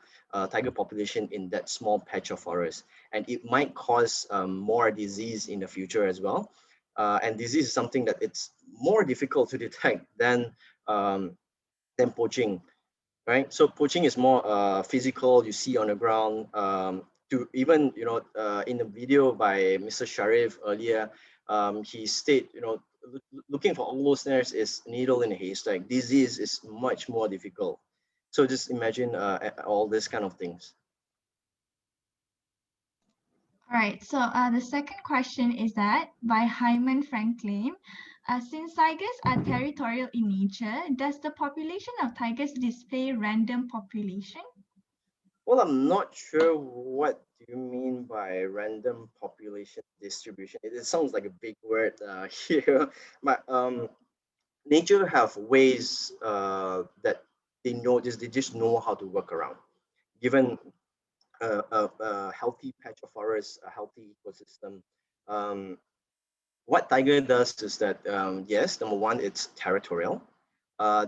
tiger population in that small patch of forest. And it might cause more disease in the future as well. And disease is something that it's more difficult to detect than poaching, right? So poaching is more physical, you see on the ground. To even, in the video by Mr. Sharif earlier, he stated, looking for all those snares is needle in a haystack. Disease is much more difficult. So just imagine all these kind of things. All right, so the second question is that by Hyman Franklin, since tigers are territorial in nature, does the population of tigers display random population? Well, I'm not sure what do you mean by random population distribution. It sounds like a big word here, but nature have ways that they just know how to work around. Given a healthy patch of forest, a healthy ecosystem, um, what tiger does is that yes, number one, it's territorial.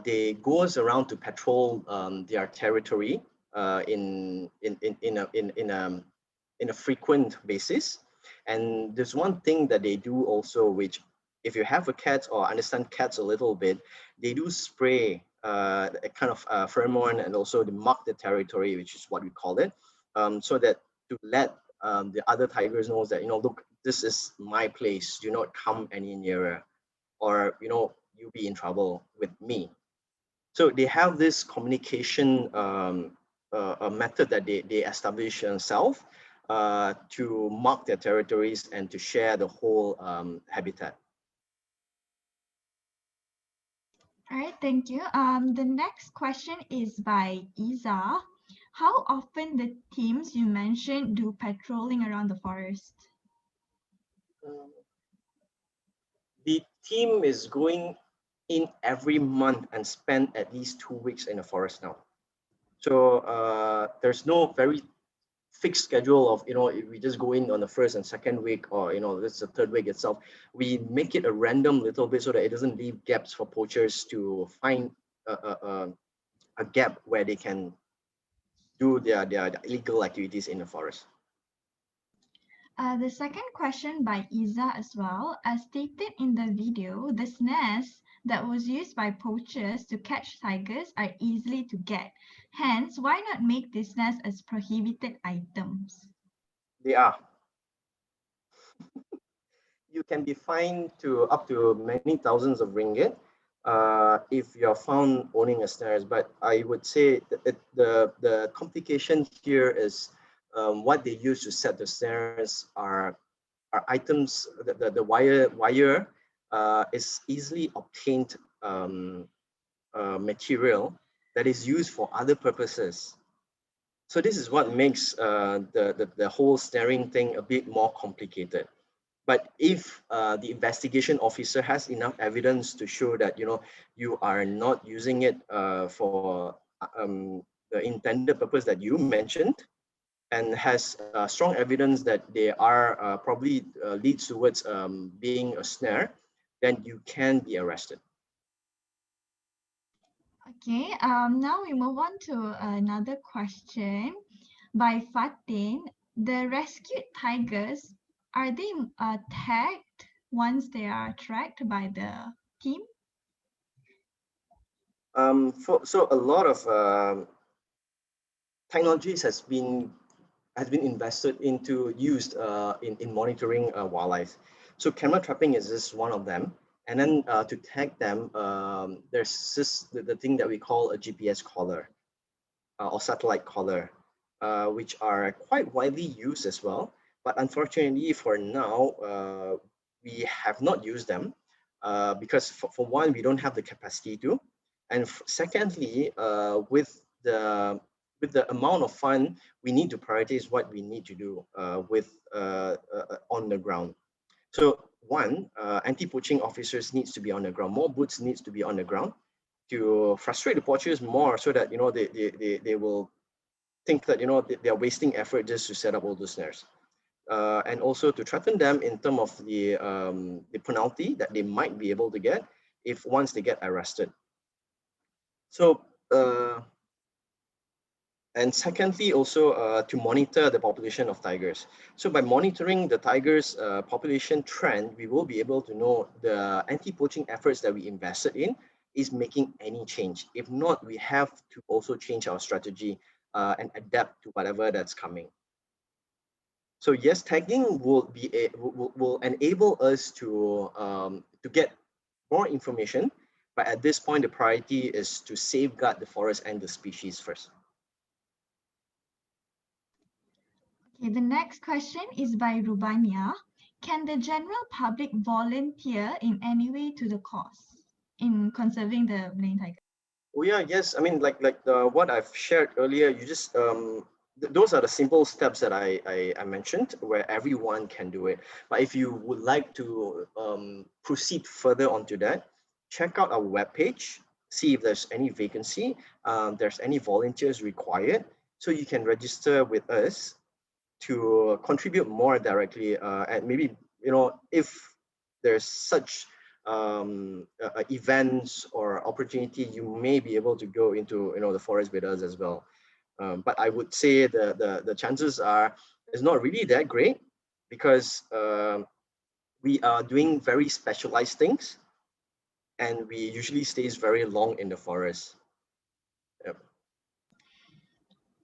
They goes around to patrol their territory in a frequent basis. And there's one thing that they do also, which if you have a cat or understand cats a little bit, they do spray a kind of pheromone, and also they mark the territory, which is what we call it, so that to let the other tigers knows that, look, this is my place. Do not come any nearer, or you'll be in trouble with me. So they have this communication a method that they establish themselves to mark their territories and to share the whole habitat. All right, thank you. The next question is by Isa. How often the teams you mentioned do patrolling around the forest? The team is going in every month and spend at least 2 weeks in the forest now. So there's no very fixed schedule of, if we just go in on the first and second week, or this is the third week itself. We make it a random little bit so that it doesn't leave gaps for poachers to find a gap where they can do their illegal activities in the forest. The second question by Isa as well. As stated in the video, the snares that was used by poachers to catch tigers are easily to get. Hence, why not make these snares as prohibited items? They are. You can be fined to up to many thousands of ringgit if you're found owning a snares. But I would say that the complication here is what they use to set the snares are items. The wire is easily obtained material that is used for other purposes. So this is what makes the whole snaring thing a bit more complicated. But if the investigation officer has enough evidence to show that you are not using it for the intended purpose that you mentioned, and has strong evidence that they are probably leads towards being a snare, then you can be arrested. Okay, now we move on to another question by Fatin. The rescued tigers, are they tagged once they are tracked by the team? So a lot of technologies has been invested into used in monitoring wildlife. So camera trapping is just one of them. And then to tag them, there's the thing that we call a GPS collar. or satellite collar, which are quite widely used as well. But unfortunately, for now, we have not used them because for one, we don't have the capacity to, and secondly, with the amount of fund, we need to prioritize what we need to do on the ground. So one, anti-poaching officers needs to be on the ground. More boots needs to be on the ground to frustrate the poachers more, so that they will think that they are wasting effort just to set up all those snares, and also to threaten them in terms of the penalty that they might be able to get if once they get arrested. So and secondly, also to monitor the population of tigers. So by monitoring the tigers population trend, we will be able to know the anti-poaching efforts that we invested in is making any change. If not, we have to also change our strategy and adapt to whatever that's coming. So yes, tagging will enable us to get more information, but at this point, the priority is to safeguard the forest and the species first. Okay, the next question is by Rubania. Can the general public volunteer in any way to the cause in conserving the Malayan tiger? Oh yeah, yes. I mean, like what I've shared earlier, you just those are the simple steps that I mentioned where everyone can do it. But if you would like to proceed further onto that, check out our webpage, see if there's any vacancy, there's any volunteers required, so you can register with us to contribute more directly, and maybe if there's such events or opportunity, you may be able to go into the forest with us as well. But I would say the chances are it's not really that great, because we are doing very specialized things, and we usually stays very long in the forest. Yep.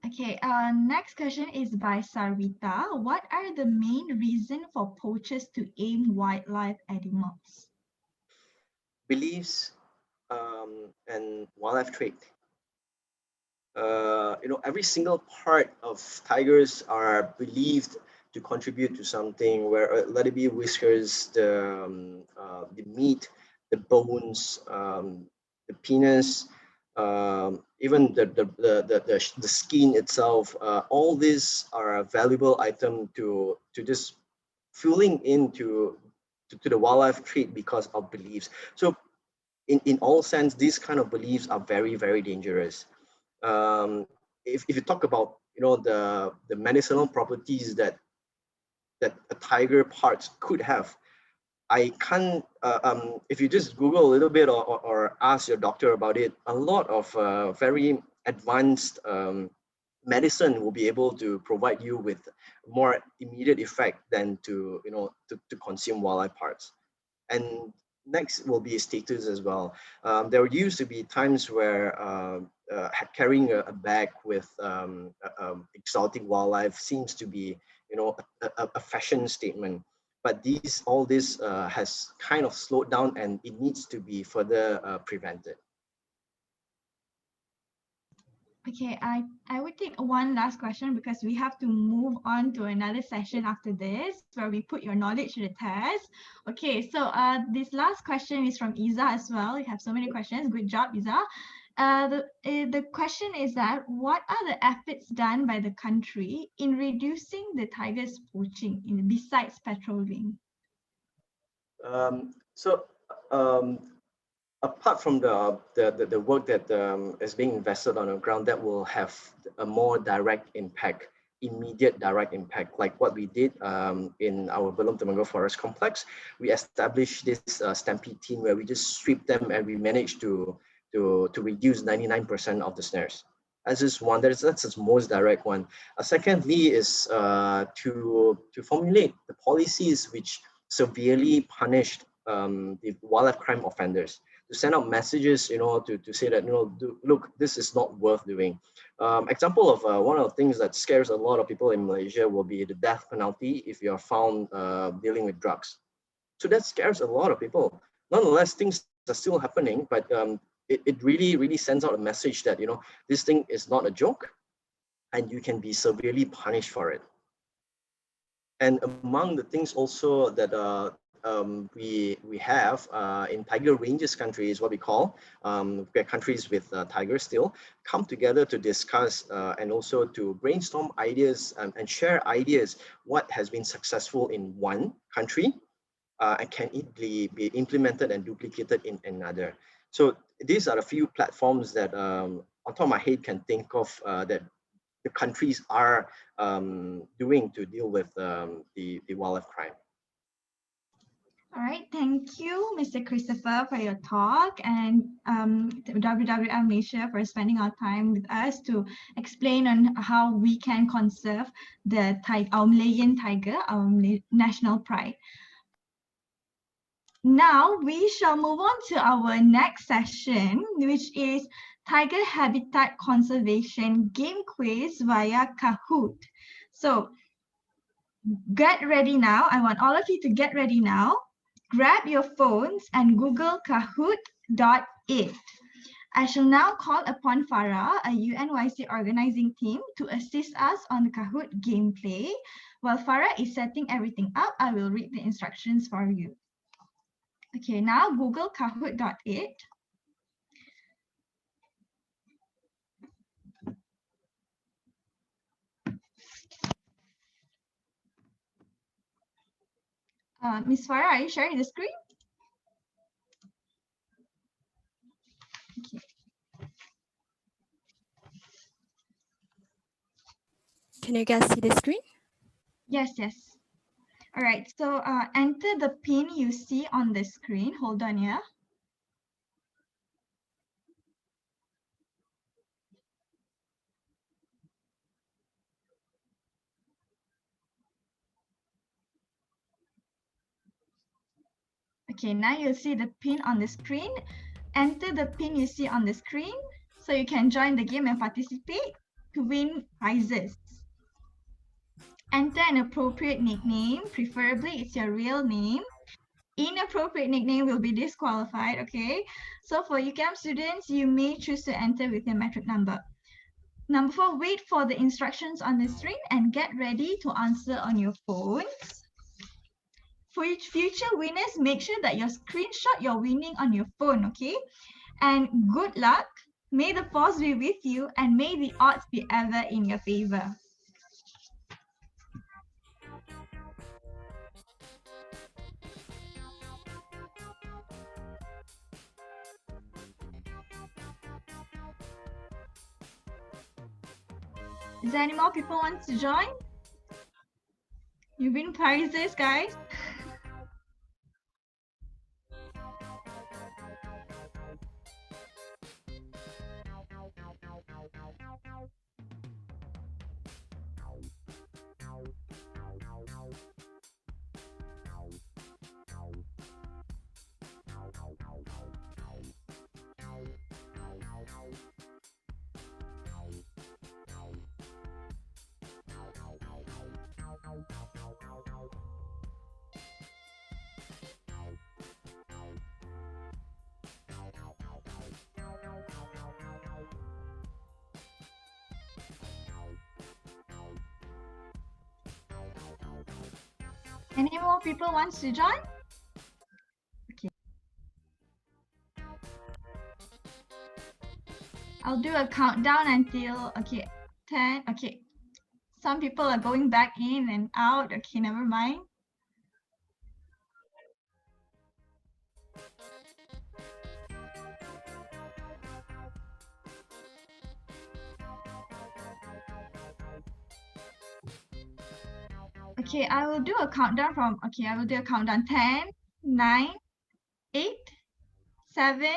Okay, next question is by Sarvita. What are the main reason for poachers to aim wildlife animals? Beliefs and wildlife trade. Every single part of tigers are believed to contribute to something, where let it be whiskers, the meat, the bones, the penis, even the skin itself. All these are a valuable item to just fueling into to the wildlife trade because of beliefs. So in all sense, these kind of beliefs are very, very dangerous. If you talk about the medicinal properties that a tiger parts could have, I can't if you just Google a little bit or ask your doctor about it, a lot of very advanced medicine will be able to provide you with more immediate effect than to consume wildlife parts. And next will be status as well. There used to be times where carrying a bag with exotic wildlife seems to be, a fashion statement. But all this has kind of slowed down, and it needs to be further prevented. Okay, I would take one last question because we have to move on to another session after this where we put your knowledge to the test. Okay, so this last question is from Iza as well. You have so many questions. Good job, Iza. The question is that what are the efforts done by the country in reducing the tigers poaching besides patrolling? So apart from the work that is being invested on the ground, that will have a more direct impact, immediate direct impact, like what we did in our Belum Temenggong Forest Complex. We established this stampede team where we just sweep them, and we managed to reduce 99% of the snares. That's just one. That's the most direct one. Secondly is to formulate the policies which severely punished the wildlife crime offenders, to send out messages, to say that, look, this is not worth doing. Example of one of the things that scares a lot of people in Malaysia will be the death penalty if you are found dealing with drugs. So that scares a lot of people. Nonetheless, things are still happening, but it really sends out a message that, this thing is not a joke and you can be severely punished for it. And among the things also that we have in tiger ranges countries, what we call, where countries with tigers still come together to discuss and also to brainstorm ideas and share ideas, what has been successful in one country and can it be implemented and duplicated in another. So these are a few platforms that on top of my head can think of that the countries are doing to deal with the wildlife crime. All right, thank you, Mr. Christopher, for your talk, and WWF Malaysia for spending our time with us to explain on how we can conserve our Malayan tiger, our national pride. Now we shall move on to our next session, which is Tiger Habitat Conservation Game Quiz via Kahoot. So get ready now. I want all of you to get ready now. Grab your phones and Google kahoot.it. I shall now call upon Farah, a UNYC organizing team, to assist us on the Kahoot gameplay. While Farah is setting everything up, I will read the instructions for you. Okay, now Google kahoot.it. Ms. Farah, are you sharing the screen? Okay. Can you guys see the screen? Yes, yes. All right, so enter the pin you see on the screen. Hold on, yeah. Okay, now you'll see the pin on the screen. Enter the pin you see on the screen so you can join the game and participate to win prizes. Enter an appropriate nickname, preferably it's your real name. Inappropriate nickname will be disqualified, okay? So for UCAM students, you may choose to enter with your metric number. Number 4, wait for the instructions on the screen and get ready to answer on your phones. For future winners, make sure that you screenshot your winning on your phone, okay? And good luck. May the force be with you and may the odds be ever in your favor. Is there any more people want to join? You win prizes, guys. Any more people want to join? Okay. I'll do a countdown until, okay, 10. Okay. Some people are going back in and out. Okay, never mind. Okay, I will do a countdown from, okay, I will do a countdown 10, 9, 8, 7,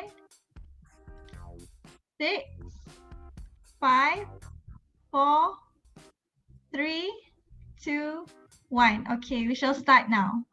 6, 5, 4, 3, 2, 1. Okay, we shall start now.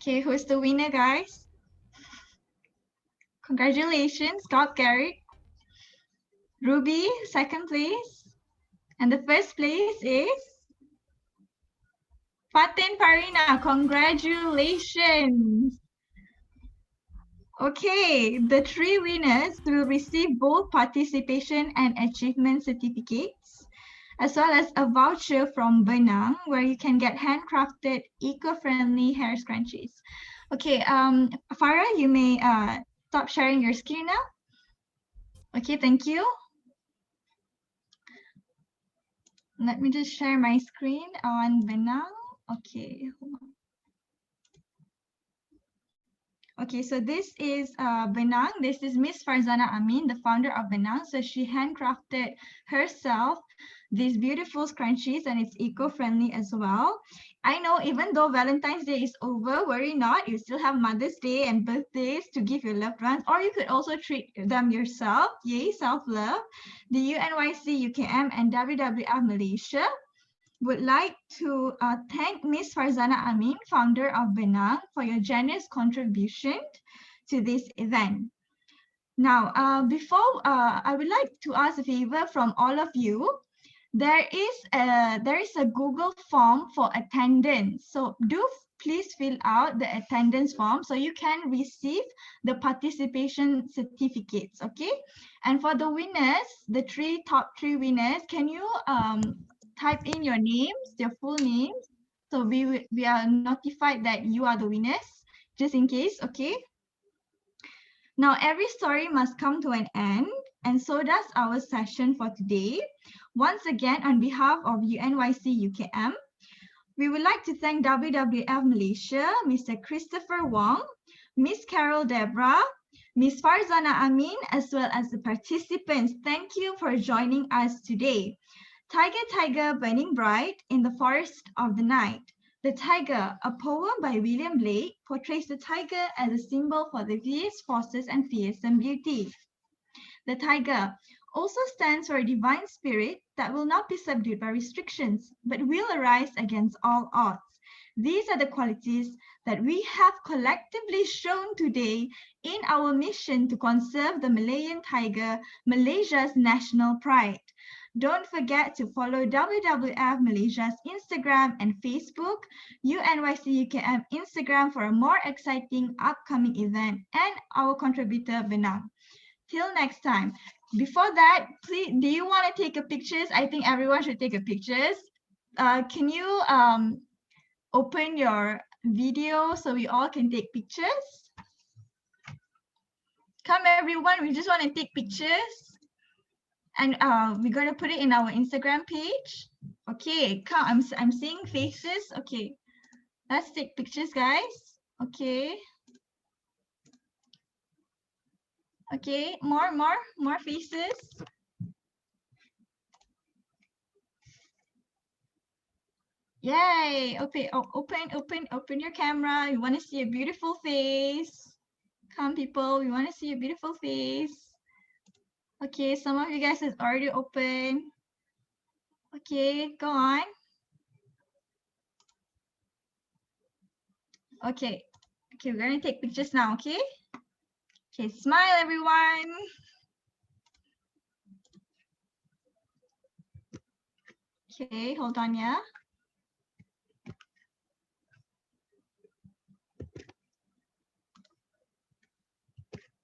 Okay, who's the winner, guys? Congratulations, Scott Garrett. Ruby, second place. And the first place is Fatin Parina. Congratulations. Okay, the 3 winners will receive both participation and achievement certificates, as well as a voucher from Benang, where you can get handcrafted, eco-friendly hair scrunchies. Okay, Farah, you may stop sharing your screen now. Okay, thank you. Let me just share my screen on Benang. Okay, hold on. Okay, so this is Benang. This is Miss Farzana Amin, the founder of Benang. So she handcrafted herself these beautiful scrunchies, and it's eco-friendly as well. I know even though Valentine's Day is over, worry not, you still have Mother's Day and birthdays to give your loved ones, or you could also treat them yourself. Yay, self-love. The UNYC UKM and WWF Malaysia would like to thank Ms. Farzana Amin, founder of Benang, for your generous contribution to this event. Now, I would like to ask a favor from all of you. There is a Google form for attendance. So do please fill out the attendance form so you can receive the participation certificates, okay? And for the winners, the top three winners, can you type in your names, your full names, so we are notified that you are the winners, just in case, okay? Now, every story must come to an end, and so does our session for today. Once again, on behalf of UNYC UKM, we would like to thank WWF Malaysia, Mr. Christopher Wong, Miss Carol Debra, Miss Farzana Amin, as well as the participants. Thank you for joining us today. Tiger, Tiger, Burning Bright in the Forest of the Night. The Tiger, a poem by William Blake, portrays the tiger as a symbol for the fierce forces and fearsome beauty. The tiger also stands for a divine spirit that will not be subdued by restrictions, but will arise against all odds. These are the qualities that we have collectively shown today in our mission to conserve the Malayan tiger, Malaysia's national pride. Don't forget to follow WWF Malaysia's Instagram and Facebook, UNYC UKM Instagram for a more exciting upcoming event, and our contributor Benang. Till next time. Before that, please, do you want to take a pictures? I think everyone should take a pictures. Can you open your video so we all can take pictures? Come everyone, we just want to take pictures. And we're going to put it in our Instagram page. Okay, come, I'm seeing faces. Okay, let's take pictures, guys. Okay. Okay, more faces. Yay, okay, open your camera. You want to see a beautiful face. Come people, we want to see a beautiful face. Okay, some of you guys has already opened. Okay, go on. Okay, we're gonna take pictures now, okay? Okay, smile everyone. Okay, hold on, yeah.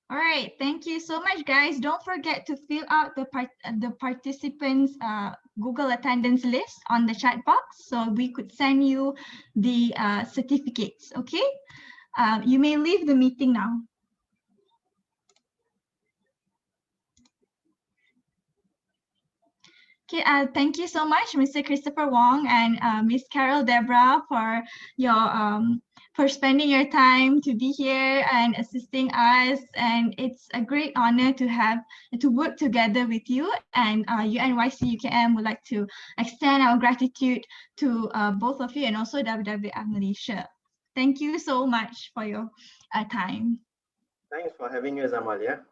All right, thank you so much, guys. Don't forget to fill out the participants' Google attendance list on the chat box so we could send you the certificates, okay? You may leave the meeting now. Okay, thank you so much, Mr. Christopher Wong and Miss Carol Debra for your for spending your time to be here and assisting us. And it's a great honor to work together with you. And UNYC UKM would like to extend our gratitude to both of you and also WWF Malaysia. Thank you so much for your time. Thanks for having us, Amalia.